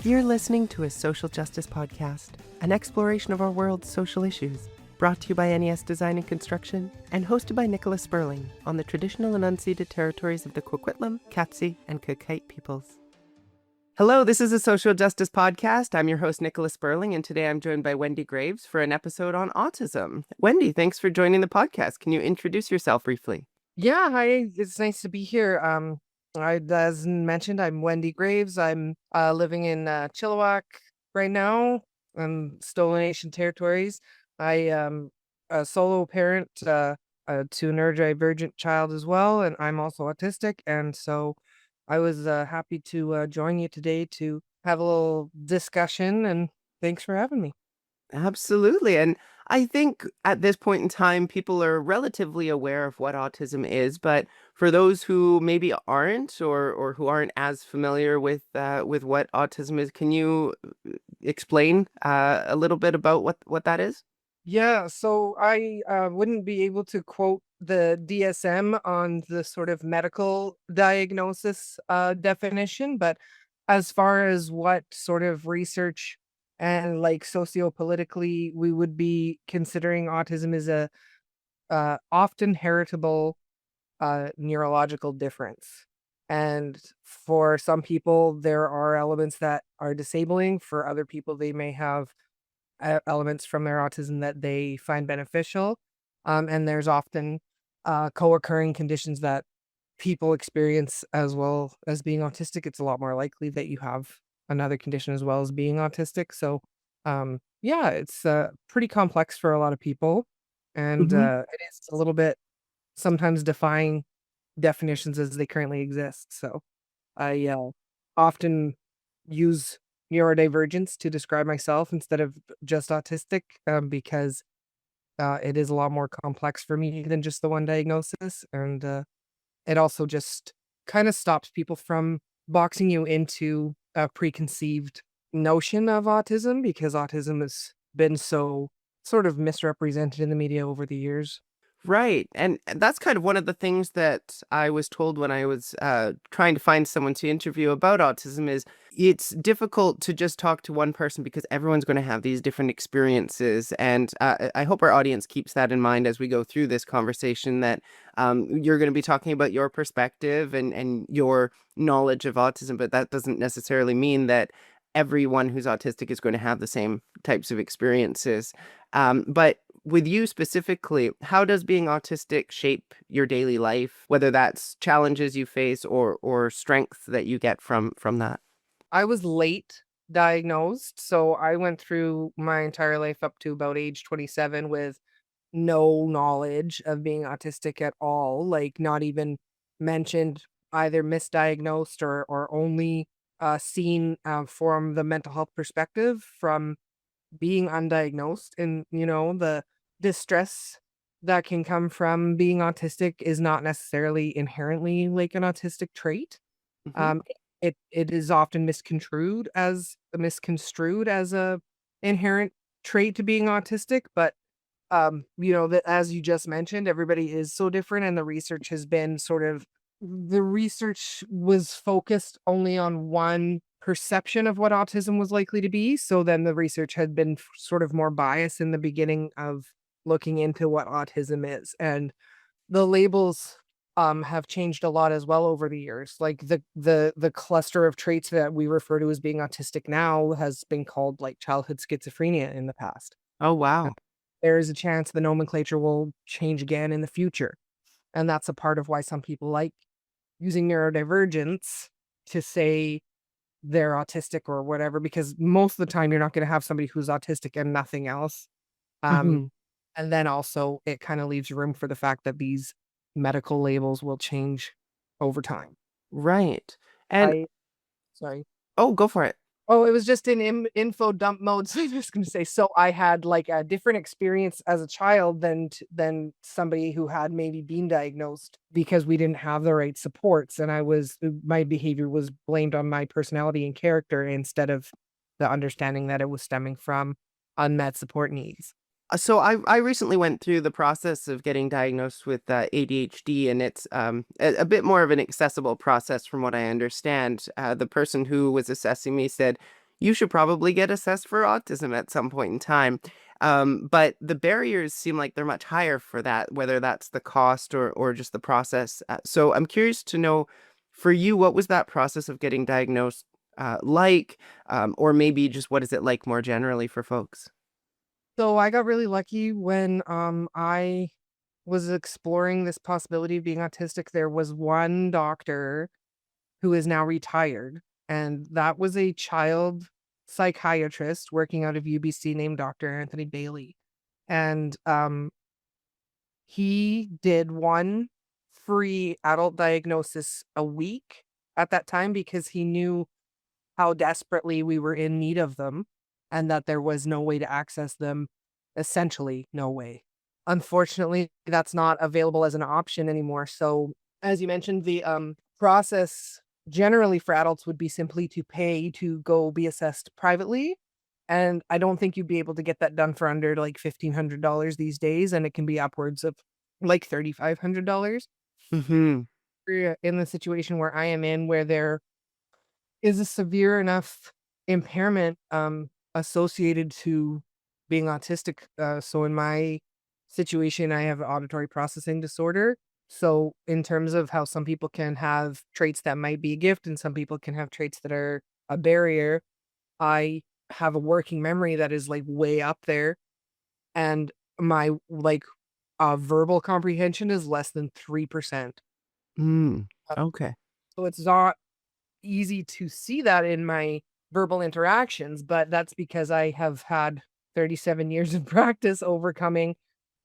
You're listening to a social justice podcast, an exploration of our world's social issues, brought to you by NES Design and Construction and hosted by Nicola Spurling on the traditional and unceded territories of the Kwikwetlem, Katzie, and Qayqayt peoples. Hello, this is a social justice podcast. I'm your host, Nicola Spurling, and today I'm joined by Wendy Graves for an episode on autism. Wendy, thanks for joining the podcast. Can you introduce yourself briefly? Yeah, hi. It's nice to be here. As mentioned, I'm Wendy Graves. I'm living in Chilliwack right now. I'm Stolen Nation territories. I am a solo parent to a neurodivergent child as well, and I'm also autistic. And so I was happy to join you today to have a little discussion, and thanks for having me. Absolutely. And I think at this point in time, people are relatively aware of what autism is. But for those who maybe aren't or who aren't as familiar with what autism is, can you explain a little bit about what that is? Yeah, so I wouldn't be able to quote the DSM on the sort of medical diagnosis definition, but as far as what sort of research and like sociopolitically we would be considering autism is a often heritable neurological difference. And for some people, there are elements that are disabling. For other people, they may have elements from their autism that they find beneficial. And there's often co-occurring conditions that people experience as well as being autistic. It's a lot more likely that you have another condition as well as being autistic. So, yeah, it's pretty complex for a lot of people. And Hmm. it is a little bit sometimes defying definitions as they currently exist. So I often use neurodivergence to describe myself instead of just autistic because it is a lot more complex for me than just the one diagnosis. And it also just kind of stops people from boxing you into a preconceived notion of autism because autism has been so sort of misrepresented in the media over the years. Right. And that's kind of one of the things that I was told when I was trying to find someone to interview about autism is it's difficult to just talk to one person because everyone's going to have these different experiences. And I hope our audience keeps that in mind as we go through this conversation, that you're going to be talking about your perspective and your knowledge of autism, but that doesn't necessarily mean that everyone who's autistic is going to have the same types of experiences. But with you specifically, how does being autistic shape your daily life, whether that's challenges you face or strengths that you get from that? I was late diagnosed, so I went through my entire life up to about age 27 with no knowledge of being autistic at all, like not even mentioned, either misdiagnosed or only seen from the mental health perspective from being undiagnosed. And, the distress that can come from being autistic is not necessarily inherently like an autistic trait. Hmm. Um, it is often misconstrued as a inherent trait to being autistic, but that as you just mentioned, everybody is so different, and the research has been the research was focused only on one perception of what autism was likely to be. So then the research had been sort of more biased in the beginning of looking into what autism is, and the labels have changed a lot as well over the years. Like the cluster of traits that we refer to as being autistic now has been called like childhood schizophrenia in the past. Oh, Uh, wow. There is a chance the nomenclature will change again in the future. And that's a part of why some people like using neurodivergence to say they're autistic or whatever, because most of the time you're not going to have somebody who's autistic and nothing else. Um, Mhm. and then also it kind of leaves room for the fact that these medical labels will change over time. Right. And I sorry. oh, go for it. Oh, it was just in info dump mode. So I was just gonna say, so I had like a different experience as a child than somebody who had maybe been diagnosed because we didn't have the right supports, and my behavior was blamed on my personality and character instead of the understanding that it was stemming from unmet support needs. So I recently went through the process of getting diagnosed with ADHD, and it's a bit more of an accessible process from what I understand. The person who was assessing me said, You should probably get assessed for autism at some point in time. But the barriers seem like they're much higher for that, whether that's the cost or just the process. So I'm curious to know, for you, what was that process of getting diagnosed like, or maybe just what is it like more generally for folks? So I got really lucky when I was exploring this possibility of being autistic. There was one doctor who is now retired, and that was a child psychiatrist working out of UBC named Dr. Anthony Bailey. And he did one free adult diagnosis a week at that time because he knew how desperately we were in need of them and that there was no way to access them, essentially no way. Unfortunately, that's not available as an option anymore. So, as you mentioned, the process generally for adults would be simply to pay to go be assessed privately. And I don't think you'd be able to get that done for under like $1,500 these days. And it can be upwards of like $3,500. Mm-hmm. We're in the situation where I am in, where there is a severe enough impairment associated to being autistic. So in my situation, I have auditory processing disorder. So in terms of how some people can have traits that might be a gift and some people can have traits that are a barrier, I have a working memory that is like way up there, and my like verbal comprehension is less than 3%. Mm. Uh, Okay. So it's not easy to see that in my verbal interactions, but that's because I have had 37 years of practice overcoming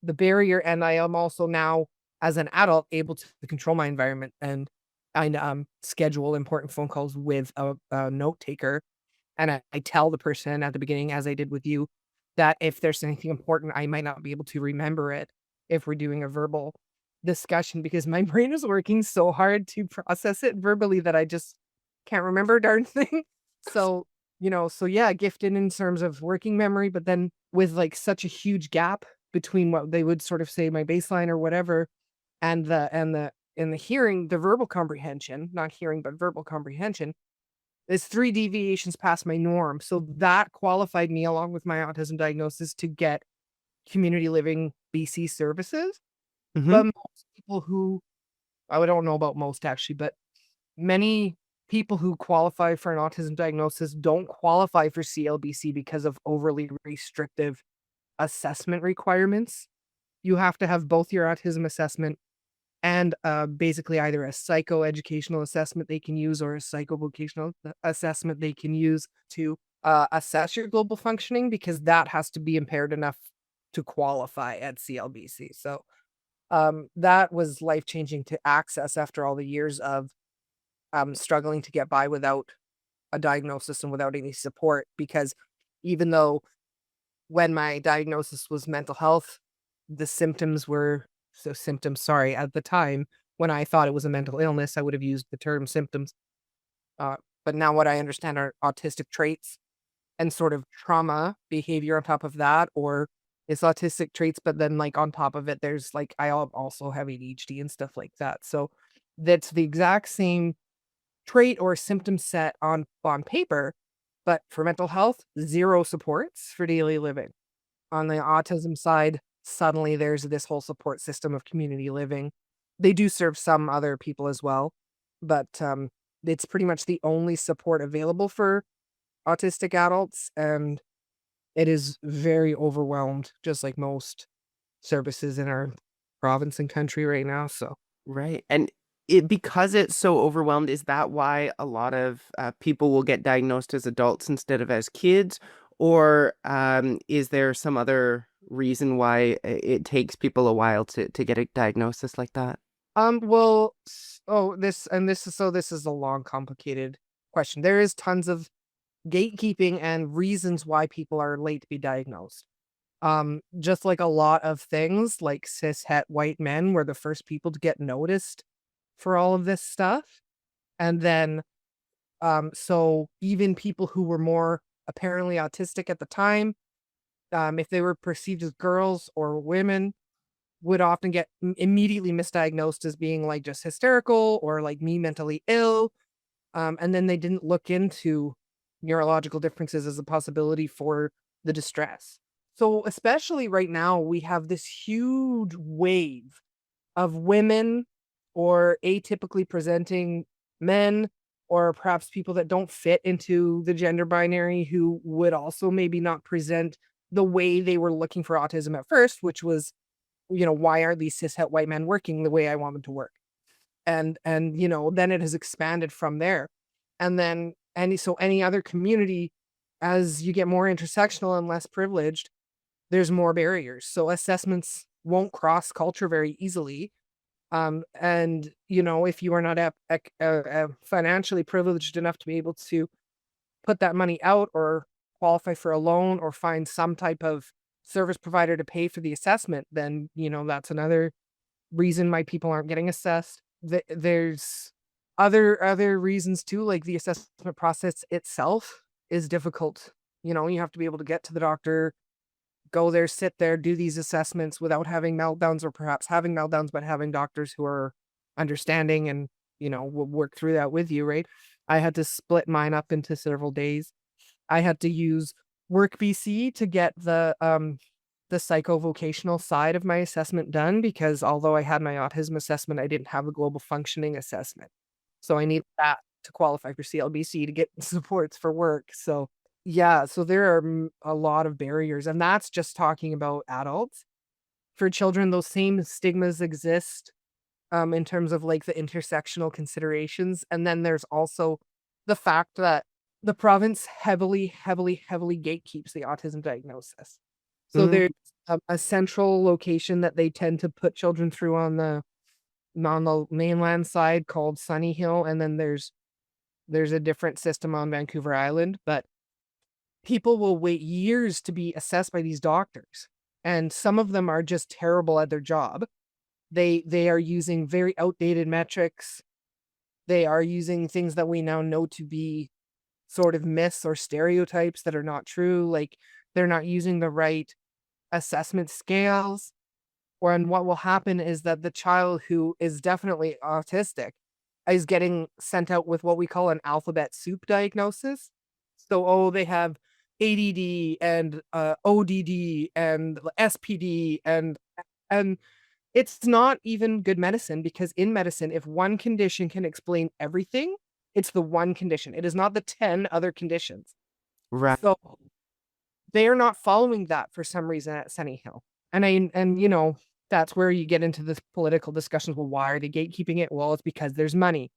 the barrier, and I am also now, as an adult, able to control my environment and schedule important phone calls with a note taker. And I tell the person at the beginning, as I did with you, that if there's anything important, I might not be able to remember it if we're doing a verbal discussion because my brain is working so hard to process it verbally that I just can't remember a darn thing. So, so yeah, gifted in terms of working memory, but then with like such a huge gap between what they would sort of say my baseline or whatever and the hearing, the verbal comprehension, not hearing, but verbal comprehension is 3 deviations past my norm. So that qualified me along with my autism diagnosis to get community living BC services. Mm-hmm. But most people who I don't know about most actually, but many people who qualify for an autism diagnosis don't qualify for CLBC because of overly restrictive assessment requirements. You have to have both your autism assessment and basically either a psychoeducational assessment they can use or a psychovocational assessment they can use to assess your global functioning, because that has to be impaired enough to qualify at CLBC. So that was life changing to access after all the years of struggling to get by without a diagnosis and without any support. Because even though when my diagnosis was mental health, the symptoms were symptoms, sorry, at the time when I thought it was a mental illness, I would have used the term symptoms. Uh, but now what I understand are autistic traits and sort of trauma behavior on top of that, or it's autistic traits, but then like on top of it, there's like also have ADHD and stuff like that. So that's the exact same trait or symptom set on paper, but for mental health, zero supports for daily living. On the autism side, suddenly there's this whole support system of community living. They do serve some other people as well, but it's pretty much the only support available for autistic adults, and it is very overwhelmed, just like most services in our province and country right now. So Right. And because it's so overwhelmed, is that why a lot of people will get diagnosed as adults instead of as kids? Or is there some other reason why it takes people a while to get a diagnosis like that? well, this is a long, complicated question. There is tons of gatekeeping and reasons why people are late to be diagnosed. Just like a lot of things, like cis het white men were the first people to get noticed for all of this stuff. And then, so even people who were more apparently autistic at the time, if they were perceived as girls or women, would often get immediately misdiagnosed as being like just hysterical or like me mentally ill. And then they didn't look into neurological differences as a possibility for the distress. So especially right now, we have this huge wave of women or atypically presenting men, or perhaps people that don't fit into the gender binary who would also maybe not present the way they were looking for autism at first, which was, why aren't these cishet white men working the way I want them to work? And then it has expanded from there. And then any other community, as you get more intersectional and less privileged, there's more barriers. So assessments won't cross culture very easily. And if you are not financially privileged enough to be able to put that money out or qualify for a loan or find some type of service provider to pay for the assessment, then that's another reason why people aren't getting assessed. There's other reasons too, like the assessment process itself is difficult. You have to be able to get to the doctor, go there, sit there, do these assessments without having meltdowns, or perhaps having meltdowns, but having doctors who are understanding and, will work through that with you, right? I had to split mine up into several days. I had to use Work BC to get the psychovocational side of my assessment done, because although I had my autism assessment, I didn't have a global functioning assessment. So I need that to qualify for CLBC to get supports for work. So yeah, so there are a lot of barriers, and that's just talking about adults. For children, those same stigmas exist in terms of like the intersectional considerations. And then there's also the fact that the province heavily, heavily, heavily gatekeeps the autism diagnosis. So Mm, there's a central location that they tend to put children through on the mainland side called Sunny Hill, and then there's a different system on Vancouver Island, but people will wait years to be assessed by these doctors, and some of them are just terrible at their job. They are using very outdated metrics. They are using things that we now know to be sort of myths or stereotypes that are not true. Like, they're not using the right assessment scales. And what will happen is that the child who is definitely autistic is getting sent out with what we call an alphabet soup diagnosis. So, oh, they have ADD and ODD and SPD, and it's not even good medicine, because in medicine, if one condition can explain everything, it's the one condition. It is not the 10 other conditions. right. So they are not following that for some reason at Sunny Hill. And that's where you get into this political discussions. Well, why are they gatekeeping it? Well, it's because there's money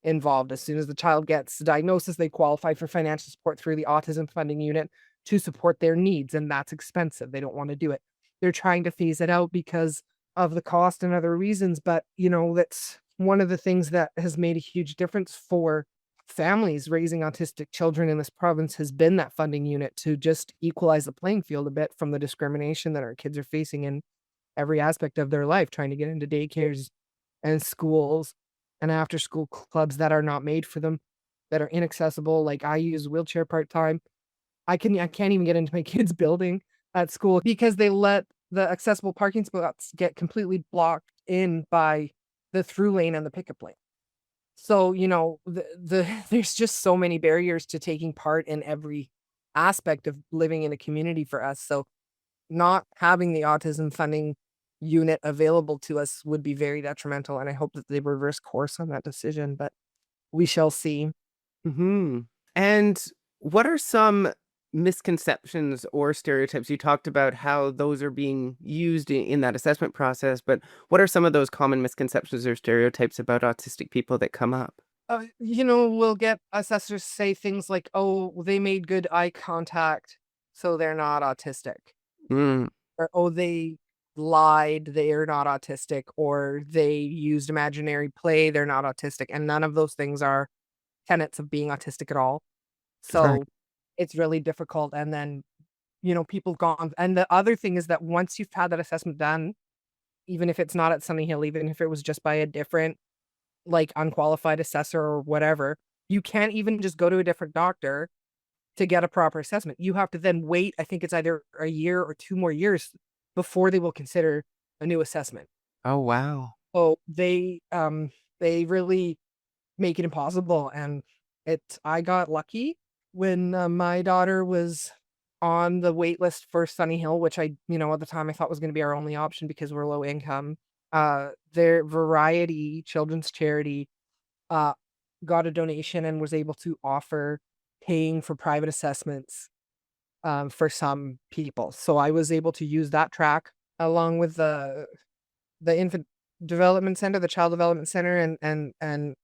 involved. As soon as the child gets the diagnosis, they qualify for financial support through the autism funding unit to support their needs, and that's expensive. They don't want to do it. They're trying to phase it out because of the cost and other reasons, but that's one of the things that has made a huge difference for families raising autistic children in this province, has been that funding unit to just equalize the playing field a bit from the discrimination that our kids are facing in every aspect of their life, trying to get into daycares and schools and after school clubs that are not made for them, that are inaccessible. Like, I use wheelchair part-time. I can't even get into my kids' building at school because they let the accessible parking spots get completely blocked in by the through lane and the pickup lane. So, there's just so many barriers to taking part in every aspect of living in a community for us. So not having the autism funding unit available to us would be very detrimental, and I hope that they reverse course on that decision, but we shall see. Hmm. And what are some misconceptions or stereotypes? You talked about how those are being used in that assessment process, but what are some of those common misconceptions or stereotypes about autistic people that come up? We'll get assessors say things like, "Oh, they made good eye contact, so they're not autistic." Mm, Or, "Oh, they lied, they are not autistic," or "They used imaginary play, they're not autistic," and none of those things are tenets of being autistic at all. right. So, it's really difficult, and then, people gone, and the other thing is that once you've had that assessment done, even if it's not at Sunny Hill, even if it was just by a different, like, unqualified assessor or whatever, you can't even just go to a different doctor to get a proper assessment. You have to then wait, I think it's either a year or 2 more years before they will consider a new assessment. Oh, wow. So they really make it impossible, and I got lucky when my daughter was on the wait list for Sunny Hill, which I, at the time I thought was going to be our only option because we're low income, their Variety Children's Charity uh, got a donation and was able to offer paying for private assessments for some people. So I was able to use that track along with the infant development center, the child development center, and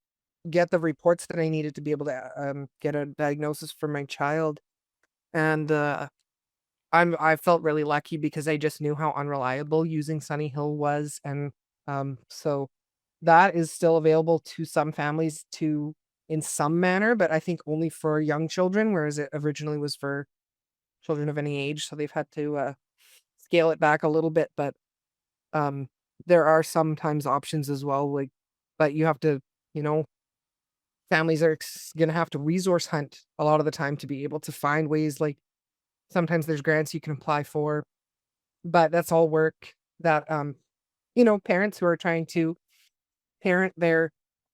get the reports that I needed to be able to get a diagnosis for my child. And I felt really lucky because I just knew how unreliable using Sunny Hill was, and so that is still available to some families to in some manner, but I think only for young children, whereas it originally was for children of any age. So they've had to scale it back a little bit, but um, there are sometimes options as well. Like, but you have to, you know, families are gonna have to resource hunt a lot of the time to be able to find ways. Like sometimes there's grants you can apply for, but that's all work that parents who are trying to parent their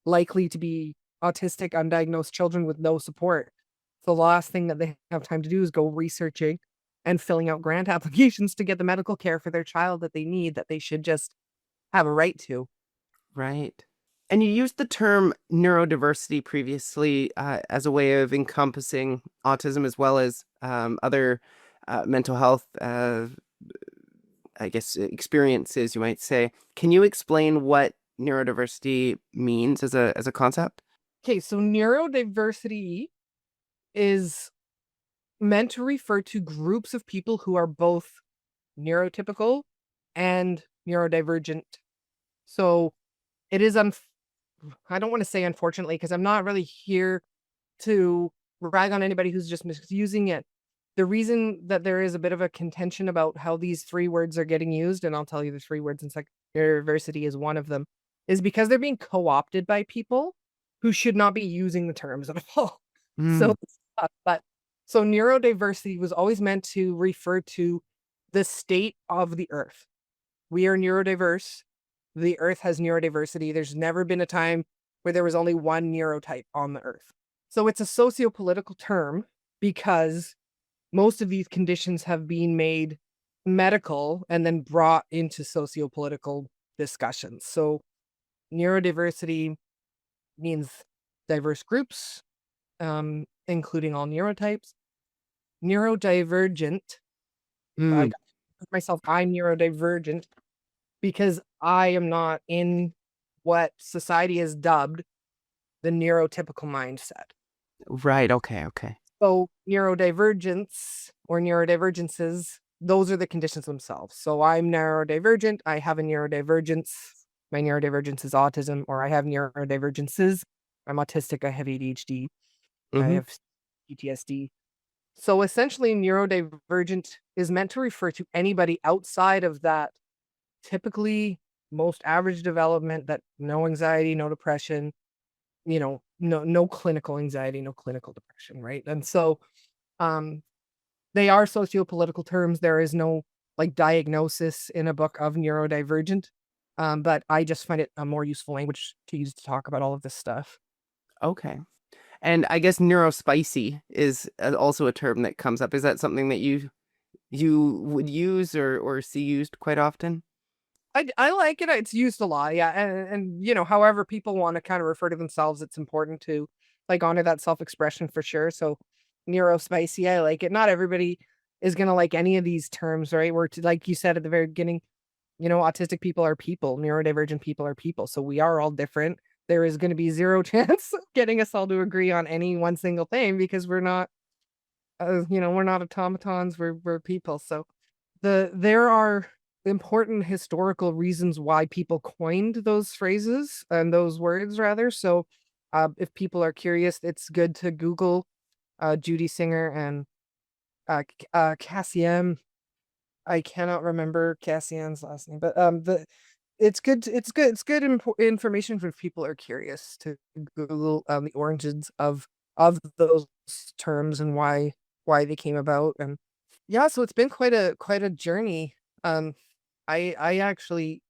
likely to be autistic, undiagnosed children with no support. The last thing that they have time to do is go researching and filling out grant applications to get the medical care for their child that they need, that they should just have a right to. Right. And you used the term neurodiversity previously as a way of encompassing autism as well as other mental health, I guess, experiences, you might say. Can you explain what neurodiversity means as a concept? Okay, so neurodiversity is meant to refer to groups of people who are both neurotypical and neurodivergent. So it is I don't want to say unfortunately because I'm not really here to rag on anybody who's just misusing it. The reason that there is a bit of a contention about how these three words are getting used, and I'll tell you the three words in neurodiversity is one of them, is because they're being co-opted by people who should not be using the terms at all. So, Mm, but so neurodiversity was always meant to refer to the state of the earth. We are neurodiverse. The earth has neurodiversity. There's never been a time where there was only one neurotype on the earth. So it's a socio-political term because most of these conditions have been made medical and then brought into socio-political discussions. So neurodiversity means diverse groups, including all neurotypes. Neurodivergent, I mm, got myself, I'm neurodivergent because I am not in what society has dubbed the neurotypical mindset. right. Okay. Okay. So neurodivergence or neurodivergences, those are the conditions themselves. So I'm neurodivergent. I have a neurodivergence. My neurodivergence is autism, or I have neurodivergences. I'm autistic. I have ADHD. I Hmm. have PTSD. So essentially, neurodivergent is meant to refer to anybody outside of that typically most average development, that no anxiety, no depression, no clinical anxiety, no clinical depression, right? And so um they are socio-political terms. There is no like diagnosis in a book of neurodivergent. But I just find it a more useful language to use to talk about all of this stuff. Okay. And I guess neurospicy is also a term that comes up. Is that something that you would use or see used quite often? I like it. It's used a lot, yeah. And however people want to kind of refer to themselves, it's important to like honor that self-expression for sure. So neurospicy, I like it. Not everybody is gonna like any of these terms, right? Where like you said at the very beginning, autistic people are people, neurodivergent people are people. So we are all different. There is going to be zero chance of getting us all to agree on any one single thing because we're not automatons. We're people. So there are important historical reasons why people coined those phrases and those words rather. So if people are curious, it's good to Google Judy Singer and Cassian. I cannot remember Cassian's last name, but it's good information for if people are curious to Google the origins of those terms and why they came about. And yeah, so it's been quite a journey. Um, I actually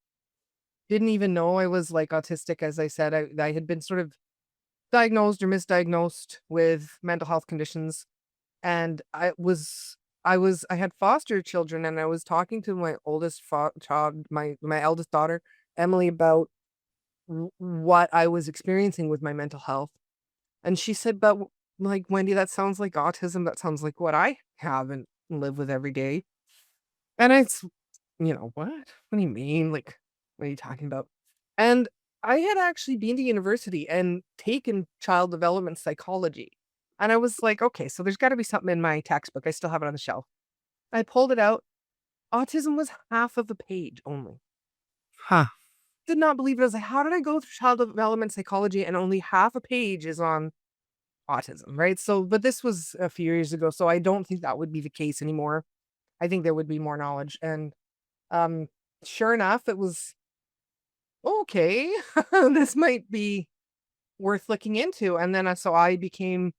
didn't even know I was like autistic. As I said, I had been sort of diagnosed or misdiagnosed with mental health conditions And I had foster children, and I was talking to my oldest child, my eldest daughter, Emily, about what I was experiencing with my mental health. And she said, but like, Wendy, that sounds like autism. That sounds like what I have and live with every day. And what? What do you mean? Like, what are you talking about? And I had actually been to university and taken child development psychology. And I was like, okay, so there's got to be something in my textbook. I still have it on the shelf. I pulled it out. Autism was half of the page only. Huh. Did not believe it. I was like, how did I go through child development psychology and only half a page is on autism, right? So, but this was a few years ago, so I don't think that would be the case anymore. I think there would be more knowledge. And um, sure enough, it was okay. This might be worth looking into. And then so I became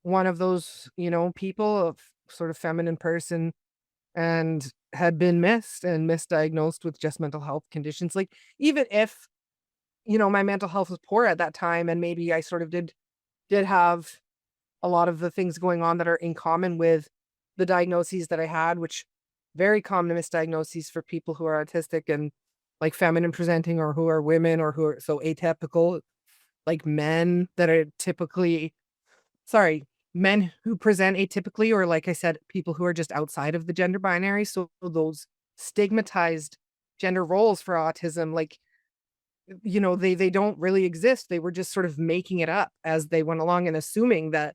one of those, people of sort of feminine person and had been missed and misdiagnosed with just mental health conditions. Like, even if, my mental health was poor at that time, and maybe I sort of did have a lot of the things going on that are in common with the diagnoses that I had, which very common misdiagnoses for people who are autistic and like feminine presenting, or who are women, or who are so atypical, like men that are typically, sorry, men who present atypically, or like I said, people who are just outside of the gender binary. So those stigmatized gender roles for autism, like, they don't really exist. They were just sort of making it up as they went along and assuming that,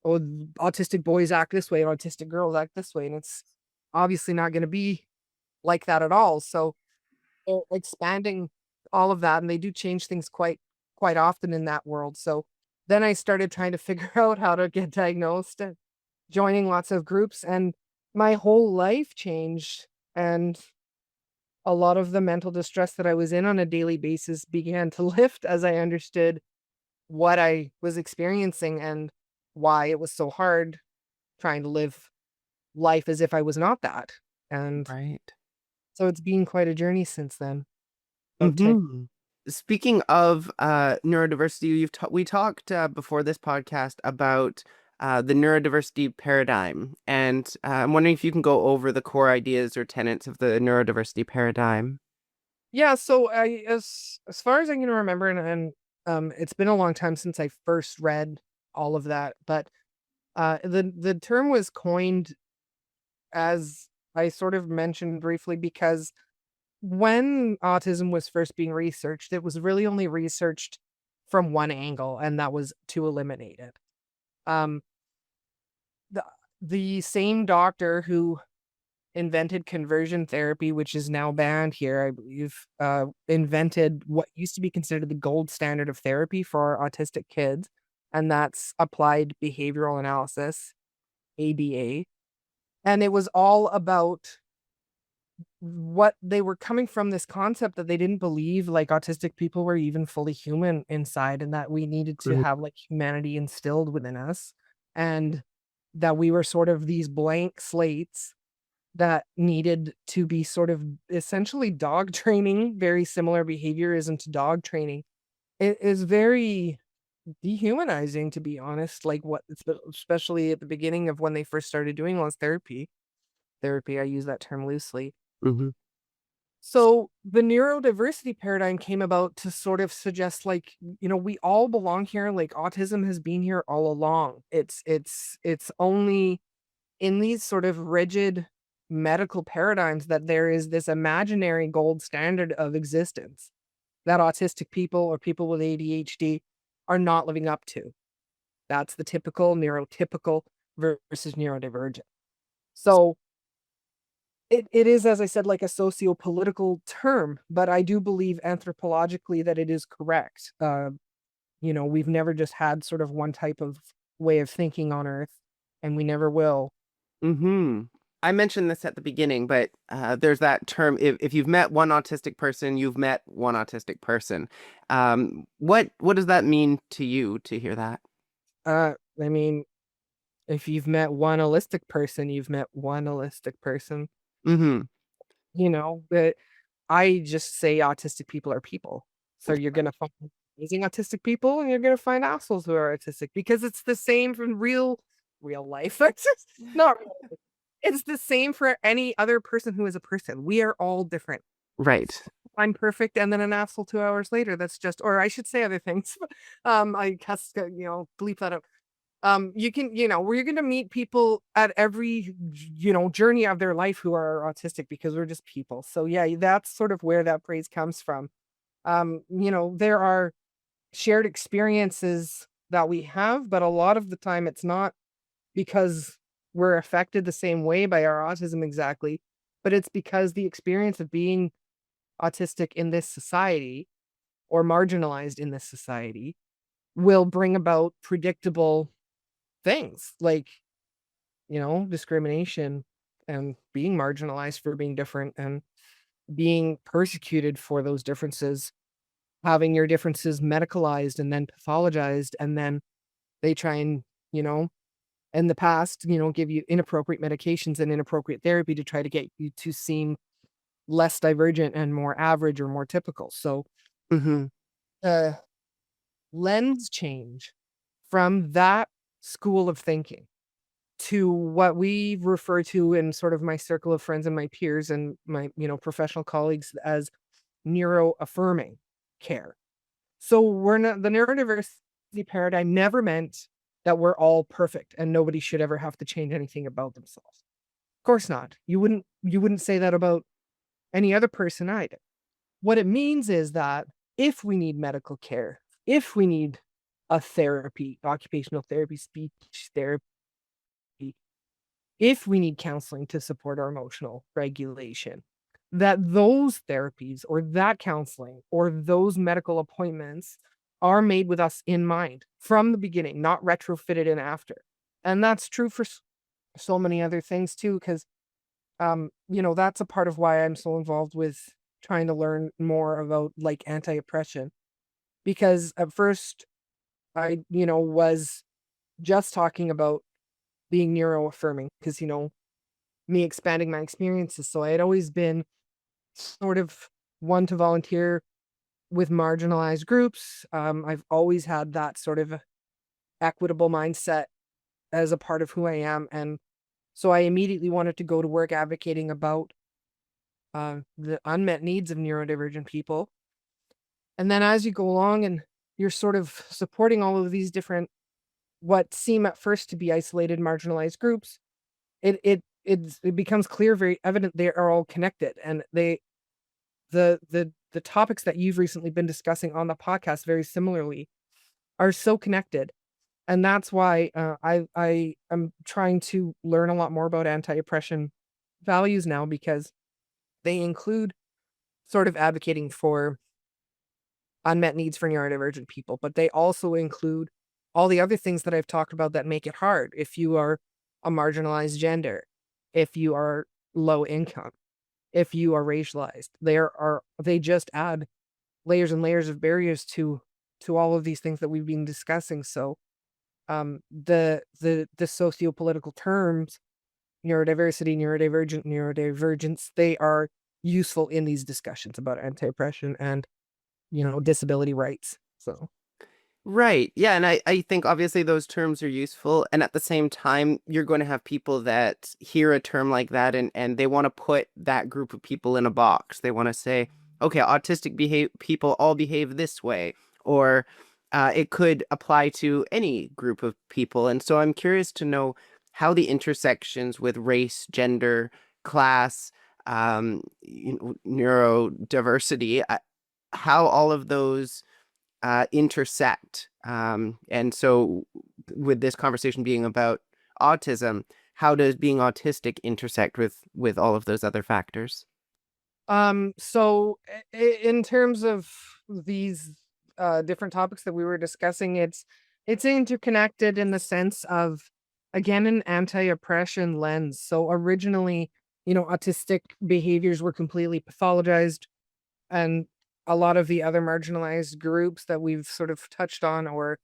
oh, autistic boys act this way, autistic girls act this way. And it's obviously not going to be like that at all. So they're expanding all of that, and they do change things quite often in that world. So then I started trying to figure out how to get diagnosed and joining lots of groups, and my whole life changed. And a lot of the mental distress that I was in on a daily basis began to lift as I understood what I was experiencing and why it was so hard trying to live life as if I was not that. And Right. so it's been quite a journey since then. About 10. Hmm. Speaking of neurodiversity, we talked before this podcast about the neurodiversity paradigm, and I'm wondering if you can go over the core ideas or tenets of the neurodiversity paradigm. Yeah, so as far as I can remember, and it's been a long time since I first read all of that, but the term was coined, as I sort of mentioned briefly, because when autism was first being researched, it was really only researched from one angle, and that was to eliminate it. Um, the the same doctor who invented conversion therapy, which is now banned here, I believe, invented what used to be considered the gold standard of therapy for autistic kids, and that's applied behavioral analysis, ABA. And it was all about what they were coming from, this concept that they didn't believe like autistic people were even fully human inside, and that we needed to Right. have like humanity instilled within us, and that we were sort of these blank slates that needed to be sort of essentially dog training. Very similar behaviorism to dog training. It is very dehumanizing, to be honest. Like, especially at the beginning of when they first started doing all this therapy, I use that term loosely. Hmm. So the neurodiversity paradigm came about to sort of suggest, like, we all belong here. Like, autism has been here all along. It's only in these sort of rigid medical paradigms that there is this imaginary gold standard of existence that autistic people or people with ADHD are not living up to. That's the typical neurotypical versus neurodivergent. So it is, as I said, like a socio-political term, but I do believe anthropologically that it is correct. We've never just had sort of one type of way of thinking on Earth, and we never will. Hmm. I mentioned this at the beginning, but there's that term. If you've met one autistic person, you've met one autistic person. What does that mean to you to hear that? I mean, if you've met one holistic person, you've met one holistic person. Hmm. But I just say autistic people are people. So you're gonna find amazing autistic people, and you're gonna find assholes who are autistic, because it's the same from real real life. It's just not real life. It's the same for any other person who is a person. We are all different. Right. I'm perfect and then an asshole 2 hours later. That's just, or I should say other things. I has to, bleep that out. You can, we're going to meet people at every, journey of their life who are autistic because we're just people. So yeah, that's sort of where that phrase comes from. There are shared experiences that we have, but a lot of the time it's not because we're affected the same way by our autism exactly, but it's because the experience of being autistic in this society or marginalized in this society will bring about predictable things like, discrimination and being marginalized for being different and being persecuted for those differences, having your differences medicalized and then pathologized. And then they try and, in the past, give you inappropriate medications and inappropriate therapy to try to get you to seem less divergent and more average or more typical. So Mm-hmm. the lens change from that school of thinking to what we refer to in sort of my circle of friends and my peers and my, professional colleagues as neuro-affirming care. So we're not, the neurodiversity paradigm never meant that we're all perfect and nobody should ever have to change anything about themselves. Of course not. You wouldn't say that about any other person either. What it means is that if we need medical care, if we need a therapy, occupational therapy, speech therapy, if we need counseling to support our emotional regulation, that those therapies or that counseling or those medical appointments are made with us in mind from the beginning, not retrofitted in after. And that's true for so many other things too, because that's a part of why I'm so involved with trying to learn more about like anti-oppression. Because at first I, was just talking about being neuro-affirming because, me expanding my experiences. So I had always been sort of one to volunteer with marginalized groups. I've always had that sort of equitable mindset as a part of who I am. And so I immediately wanted to go to work advocating about the unmet needs of neurodivergent people. And then as you go along and you're sort of supporting all of these different, what seem at first to be isolated, marginalized groups, it becomes clear, very evident they are all connected, and the topics that you've recently been discussing on the podcast very similarly are so connected. And that's why I am trying to learn a lot more about anti-oppression values now, because they include sort of advocating for unmet needs for neurodivergent people, but they also include all the other things that I've talked about that make it hard. If you are a marginalized gender, if you are low income, if you are racialized, they just add layers and layers of barriers to all of these things that we've been discussing. So the socio-political terms, neurodiversity, neurodivergent, neurodivergence, they are useful in these discussions about anti-oppression and disability rights. So Right. Yeah. And I think obviously those terms are useful. And at the same time, you're going to have people that hear a term like that and they want to put that group of people in a box. They want to say, okay, autistic people all behave this way, or it could apply to any group of people. And so I'm curious to know how the intersections with race, gender, class, neurodiversity, how all of those intersect. And so, with this conversation being about autism, how does being autistic intersect with all of those other factors? so in terms of these different topics that we were discussing, it's interconnected in the sense of, again, an anti-oppression lens. So originally, autistic behaviors were completely pathologized, and a lot of the other marginalized groups that we've sort of touched on or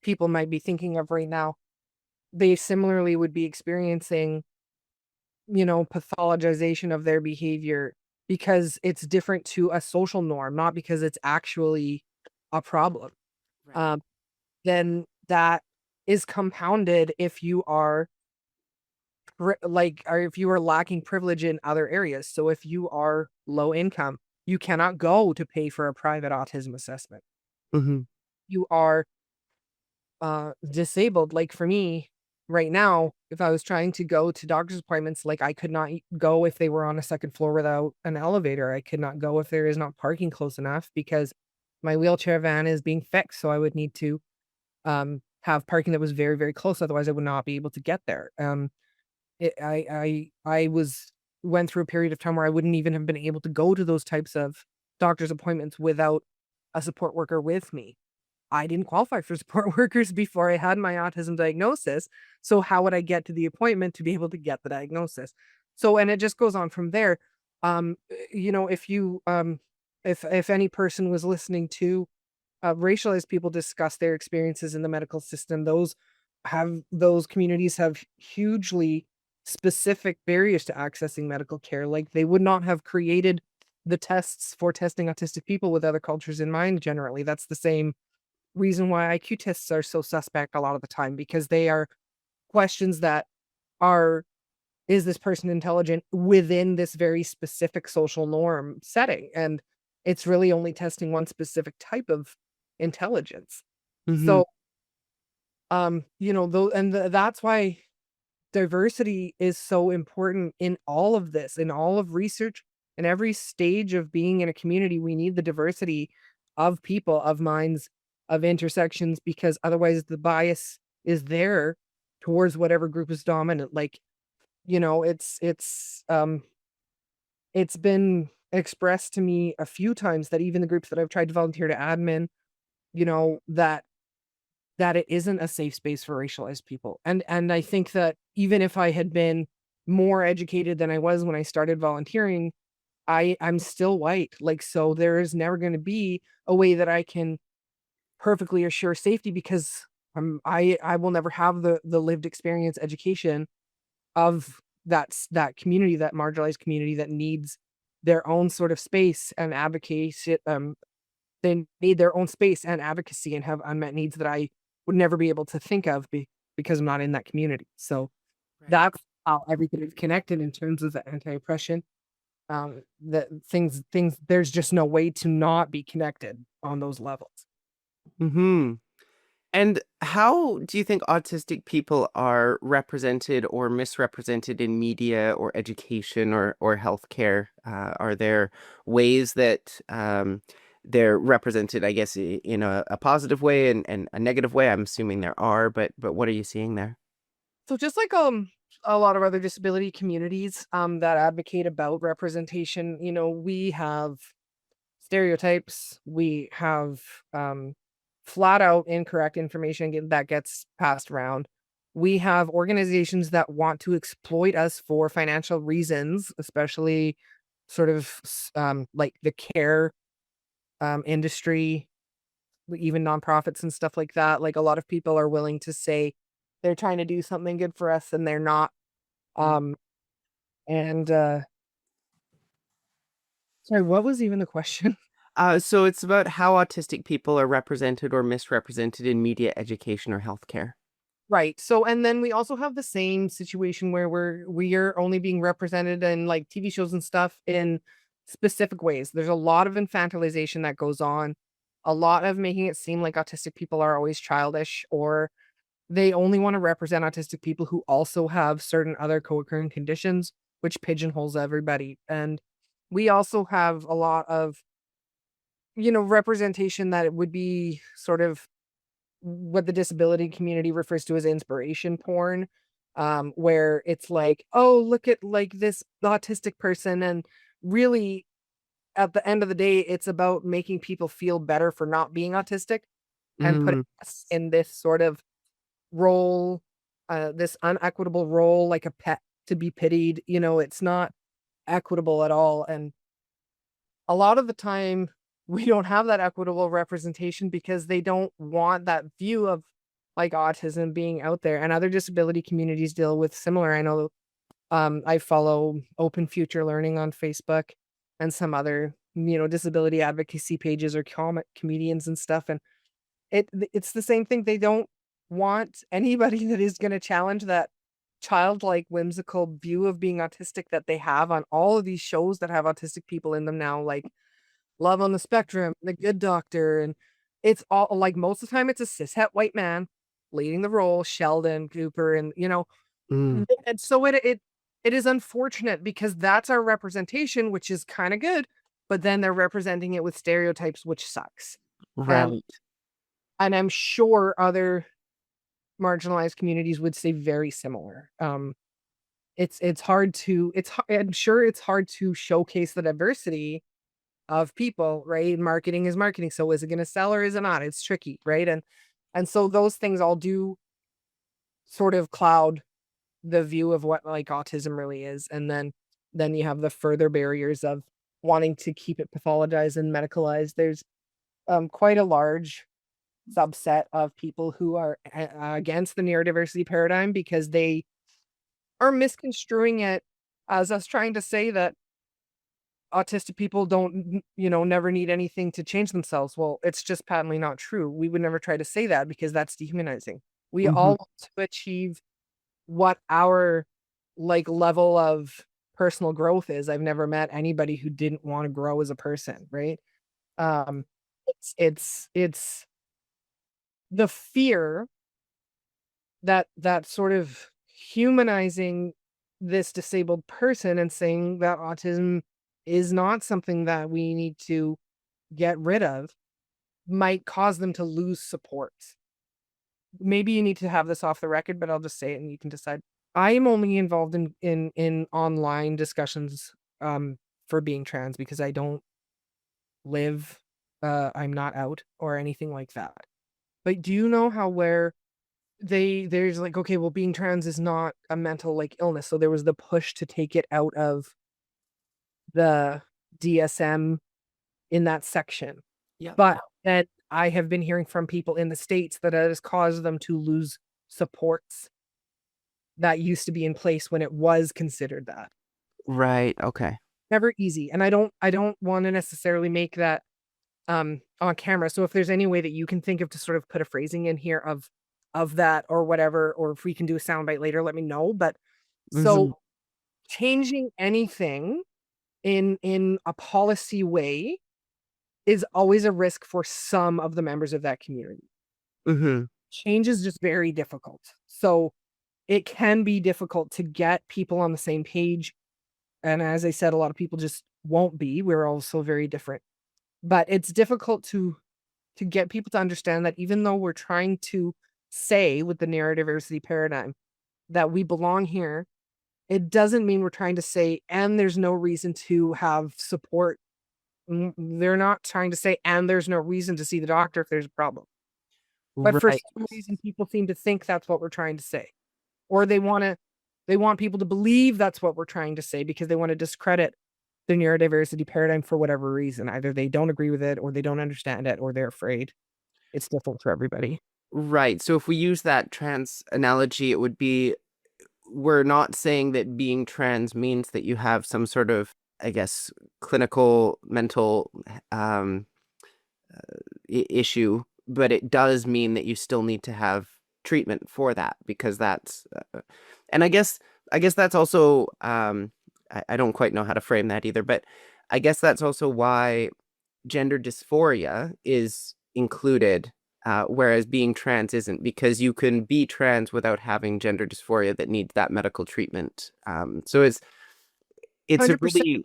people might be thinking of right now, they similarly would be experiencing, pathologization of their behavior because it's different to a social norm, not because it's actually a problem. Right. Um, then that is compounded if you are or if you are lacking privilege in other areas. So if you are low income, you cannot go to pay for a private autism assessment. Hmm. You are disabled. Like for me right now, if I was trying to go to doctor's appointments, like I could not go if they were on a second floor without an elevator. I could not go if there is not parking close enough because my wheelchair van is being fixed. So I would need to have parking that was very, very close. Otherwise I would not be able to get there. I was went through a period of time where I wouldn't even have been able to go to those types of doctor's appointments without a support worker with me. I didn't qualify for support workers before I had my autism diagnosis. So how would I get to the appointment to be able to get the diagnosis? So, and it just goes on from there. If you, if any person was listening to racialized people discuss their experiences in the medical system, those communities have hugely specific barriers to accessing medical care. Like they would not have created the tests for testing autistic people with other cultures in mind. Generally, that's the same reason why IQ tests are so suspect a lot of the time, because they are questions that are, is this person intelligent within this very specific social norm setting? And it's really only testing one specific type of intelligence. Hmm. So, though, and that's why diversity is so important in all of this, in all of research, in every stage of being in a community. We need the diversity of people, of minds, of intersections, because otherwise the bias is there towards whatever group is dominant. Like, you know, it's been expressed to me a few times that even the groups that I've tried to volunteer to admin, that it isn't a safe space for racialized people. And I think that even if I had been more educated than I was when I started volunteering, I'm still white. Like, so there is never going to be a way that I can perfectly assure safety, because I will never have the lived experience education of that community, that marginalized community that needs their own sort of space and advocacy. They need their own space and advocacy and have unmet needs that I would never be able to think of because I'm not in that community. So Right. that's how everything is connected in terms of the anti-oppression. That things there's just no way to not be connected on those levels. Hmm. And how do you think autistic people are represented or misrepresented in media or education or healthcare? Are there ways that they're represented, I guess, in a positive way and a negative way? I'm assuming there are, but what are you seeing there? So just like a lot of other disability communities that advocate about representation, we have stereotypes, we have flat out incorrect information that gets passed around. We have organizations that want to exploit us for financial reasons, especially sort of like the care industry, even nonprofits and stuff like that. Like a lot of people are willing to say they're trying to do something good for us and they're not. Um, and Sorry, what was even the question? So it's about how autistic people are represented or misrepresented in media, education, or healthcare. Right. So, and then we also have the same situation where we are only being represented in like TV shows and stuff in specific ways. There's a lot of infantilization that goes on, a lot of making it seem like autistic people are always childish, or they only want to represent autistic people who also have certain other co-occurring conditions, which pigeonholes everybody. And we also have a lot of, representation that it would be sort of what the disability community refers to as inspiration porn, where it's like, oh, look at like this autistic person. And really, at the end of the day, it's about making people feel better for not being autistic and putting Mm, us in this sort of role, this unequitable role, like a pet to be pitied. It's not equitable at all. And a lot of the time, we don't have that equitable representation because they don't want that view of like autism being out there, and other disability communities deal with similar. I know I follow Open Future Learning on Facebook and some other, disability advocacy pages or comic comedians and stuff. And it's the same thing. They don't want anybody that is going to challenge that childlike, whimsical view of being autistic that they have on all of these shows that have autistic people in them now, like Love on the Spectrum, The Good Doctor, and it's all like most of the time it's a cishet white man leading the role, Sheldon Cooper, and Mm, and so it is unfortunate because that's our representation, which is kind of good, but then they're representing it with stereotypes, which sucks. And right. and I'm sure other marginalized communities would say very similar. It's hard to I'm sure it's hard to showcase the diversity of people, right? Marketing is marketing. So is it going to sell or is it not? It's tricky, right? And so those things all do sort of cloud the view of what like autism really is. And then you have the further barriers of wanting to keep it pathologized and medicalized. There's quite a large subset of people who are against the neurodiversity paradigm because they are misconstruing it as us trying to say that autistic people don't, never need anything to change themselves. Well, it's just patently not true. We would never try to say that because that's dehumanizing. We Hmm. all want to achieve what our like level of personal growth is. I've never met anybody who didn't want to grow as a person, right? Um, it's the fear that sort of humanizing this disabled person and saying that autism is not something that we need to get rid of might cause them to lose support. Maybe you need to have this off the record, but I'll just say it and you can decide. I am only involved in online discussions for being trans because I don't live I'm not out or anything like that. But do you know how where there's like, okay, well, being trans is not a mental like illness. So there was the push to take it out of the DSM in that section. Yep. But then I have been hearing from people in the States that it has caused them to lose supports that used to be in place when it was considered that. Right. Okay. Never easy. And I don't want to necessarily make that on camera. So if there's any way that you can think of to sort of put a phrasing in here of that or whatever, or if we can do a soundbite later, let me know. But Hmm. so changing anything in a policy way is always a risk for some of the members of that community. Hmm. Change is just very difficult. So it can be difficult to get people on the same page. And as I said, a lot of people just won't be. We're all so very different. But it's difficult to get people to understand that even though we're trying to say with the neurodiversity paradigm that we belong here, it doesn't mean we're trying to say, and there's no reason to have support. They're not trying to say, and there's no reason to see the doctor if there's a problem. But for Right. some reason, people seem to think that's what we're trying to say. Or they want people to believe that's what we're trying to say because they want to discredit the neurodiversity paradigm for whatever reason. Either they don't agree with it or they don't understand it or they're afraid. It's different for everybody. Right. So if we use that trans analogy, it would be we're not saying that being trans means that you have some sort of, I guess, clinical mental um, issue, but it does mean that you still need to have treatment for that because that's, and I guess that's also, I don't quite know how to frame that either, but I guess that's also why gender dysphoria is included, whereas being trans isn't, because you can be trans without having gender dysphoria that needs that medical treatment. So it's a 100%. really,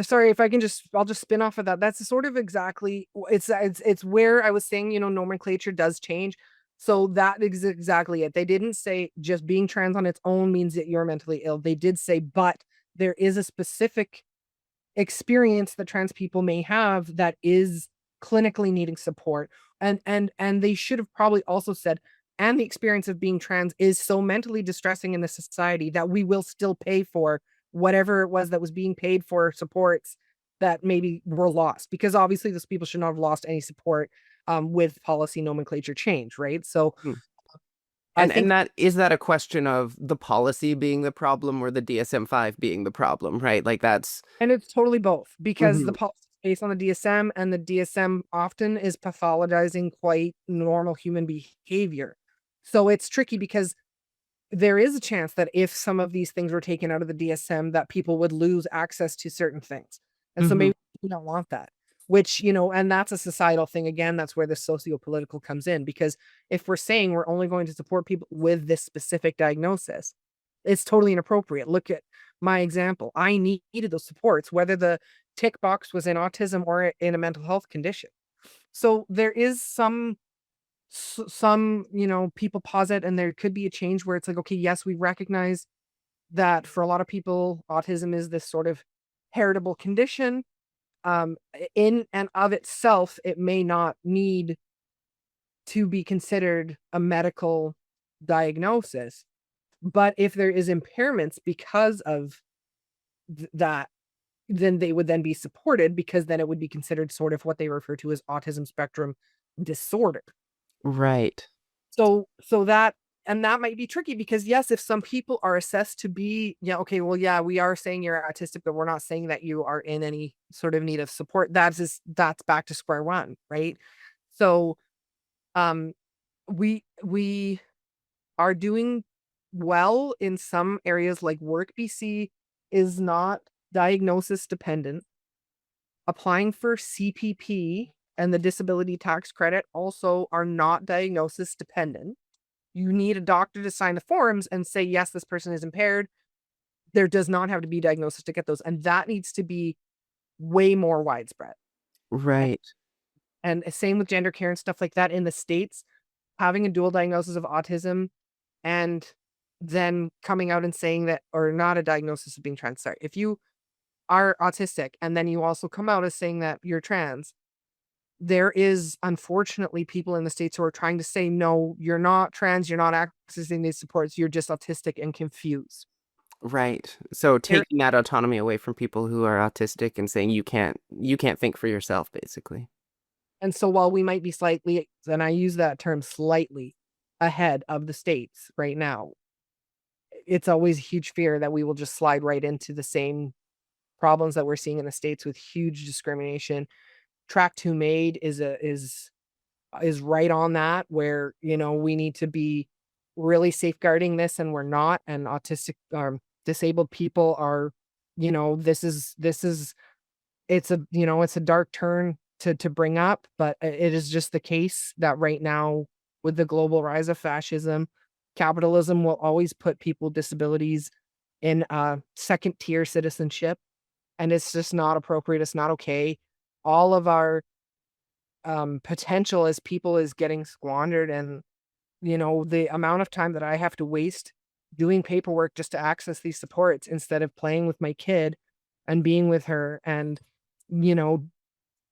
Sorry, if I can I'll just spin off of that. That's sort of exactly it's where I was saying, nomenclature does change. So that is exactly it. They didn't say just being trans on its own means that you're mentally ill. They did say, but there is a specific experience that trans people may have that is clinically needing support. And they should have probably also said, and the experience of being trans is so mentally distressing in the society that we will still pay for whatever it was that was being paid for supports that maybe were lost, because obviously those people should not have lost any support with policy nomenclature change, right? So hmm. I And think, that is that a question of the policy being the problem or the DSM-5 being the problem, right? Like that's and it's totally both because the mhm, policy based on the DSM, and the DSM often is pathologizing quite normal human behavior. So it's tricky because there is a chance that if some of these things were taken out of the DSM, that people would lose access to certain things. And so Hmm. maybe we don't want that, which, and that's a societal thing. Again, that's where the socio-political comes in, because if we're saying we're only going to support people with this specific diagnosis, it's totally inappropriate. Look at my example. I needed those supports, whether the tick box was in autism or in a mental health condition. So there is some, people posit, and there could be a change where it's like, okay, yes, we recognize that for a lot of people, autism is this sort of heritable condition. In and of itself, it may not need to be considered a medical diagnosis. But if there is impairments because of that, then they would then be supported, because then it would be considered sort of what they refer to as autism spectrum disorder. Right. So that, and that might be tricky, because yes, if some people are assessed to be, yeah, okay, well, yeah, we are saying you're autistic, but we're not saying that you are in any sort of need of support. That's back to square one, right? So um we are doing well in some areas, like work. BC is not diagnosis dependent. Applying for CPP and the disability tax credit also are not diagnosis dependent. You need a doctor to sign the forms and say, yes, this person is impaired. There does not have to be diagnosis to get those. And that needs to be way more widespread. A- Right. And same with gender care and stuff like that in the States, having a dual diagnosis of autism and then coming out and saying that, or not a diagnosis of being trans. Sorry. If you are autistic and then you also come out as saying that you're trans, there is unfortunately people in the States who are trying to say, no, you're not trans, you're not accessing these supports, you're just autistic and confused. Right. So There, taking that autonomy away from people who are autistic and saying you can't think for yourself, basically. and so while we might be slightly, and I use that term slightly, ahead of the States right now, it's always a huge fear that we will just slide right into the same problems that we're seeing in the States with huge discrimination. Track 2 Made is right on that, where, we need to be really safeguarding this, and we're not. And autistic, disabled people are, this is it's a dark turn to bring up, but it is just the case that right now, with the global rise of fascism, capitalism will always put people with disabilities in second tier citizenship, and it's just not appropriate. It's not okay. All of our potential as people is getting squandered, and the amount of time that I have to waste doing paperwork just to access these supports, instead of playing with my kid and being with her, and you know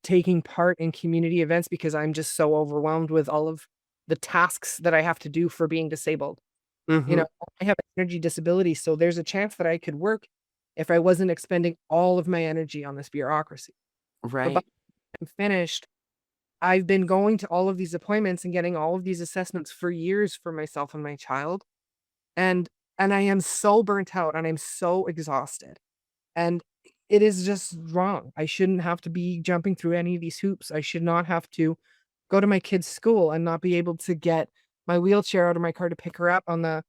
taking part in community events, because I'm just so overwhelmed with all of the tasks that I have to do for being disabled. you Hmm. know I have energy disability, so there's a chance that I could work if I wasn't expending all of my energy on this bureaucracy. But by Right. the time I'm finished, I've been going to all of these appointments and getting all of these assessments for years for myself and my child. And I am so burnt out, and I'm so exhausted. And it is just wrong. I shouldn't have to be jumping through any of these hoops. I should not have to go to my kid's school and not be able to get my wheelchair out of my car to pick her up on the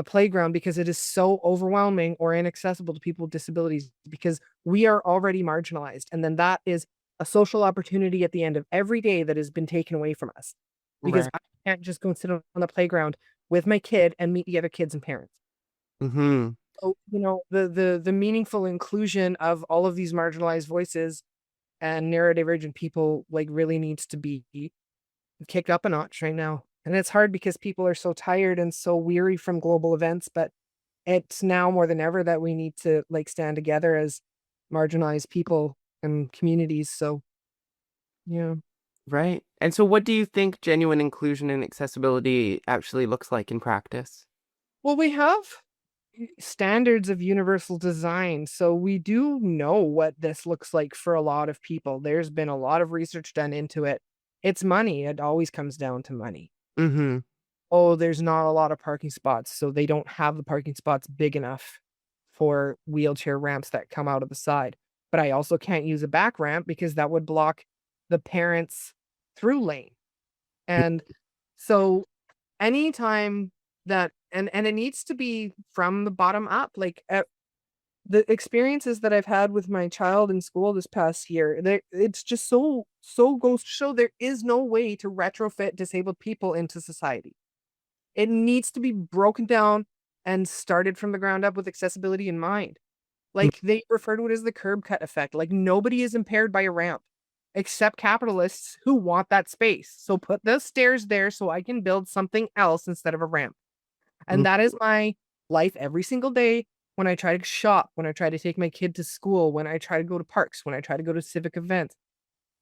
playground, because it is so overwhelming or inaccessible to people with disabilities, because we are already marginalized. And then that is a social opportunity at the end of every day that has been taken away from us, because Right. I can't just go and sit on the playground with my kid and meet the other kids and parents. Hmm. So, the meaningful inclusion of all of these marginalized voices and neurodivergent people, like, really needs to be kicked up a notch right now. And it's hard because people are so tired and so weary from global events, but it's now more than ever that we need to, like, stand together as marginalized people and communities. So, yeah. Right. And so what do you think genuine inclusion and accessibility actually looks like in practice? Well, we have standards of universal design. So we do know what this looks like for a lot of people. There's been a lot of research done into it. It's money. It always comes down to money. Hmm. Oh, there's not a lot of parking spots, so they don't have the parking spots big enough for wheelchair ramps that come out of the side. but I also can't use a back ramp because that would block the parents' through lane. And so anytime that and it needs to be from the bottom up, like the experiences that I've had with my child in school this past year, it's just so goes to show there is no way to retrofit disabled people into society. It needs to be broken down and started from the ground up with accessibility in mind. Mm. Like, they refer to it as the curb cut effect. Like, nobody is impaired by a ramp except capitalists who want that space. So put the stairs there so I can build something else instead of a ramp. Mm. And that is my life every single day when I try to shop, when I try to take my kid to school, when I try to go to parks, when I try to go to civic events,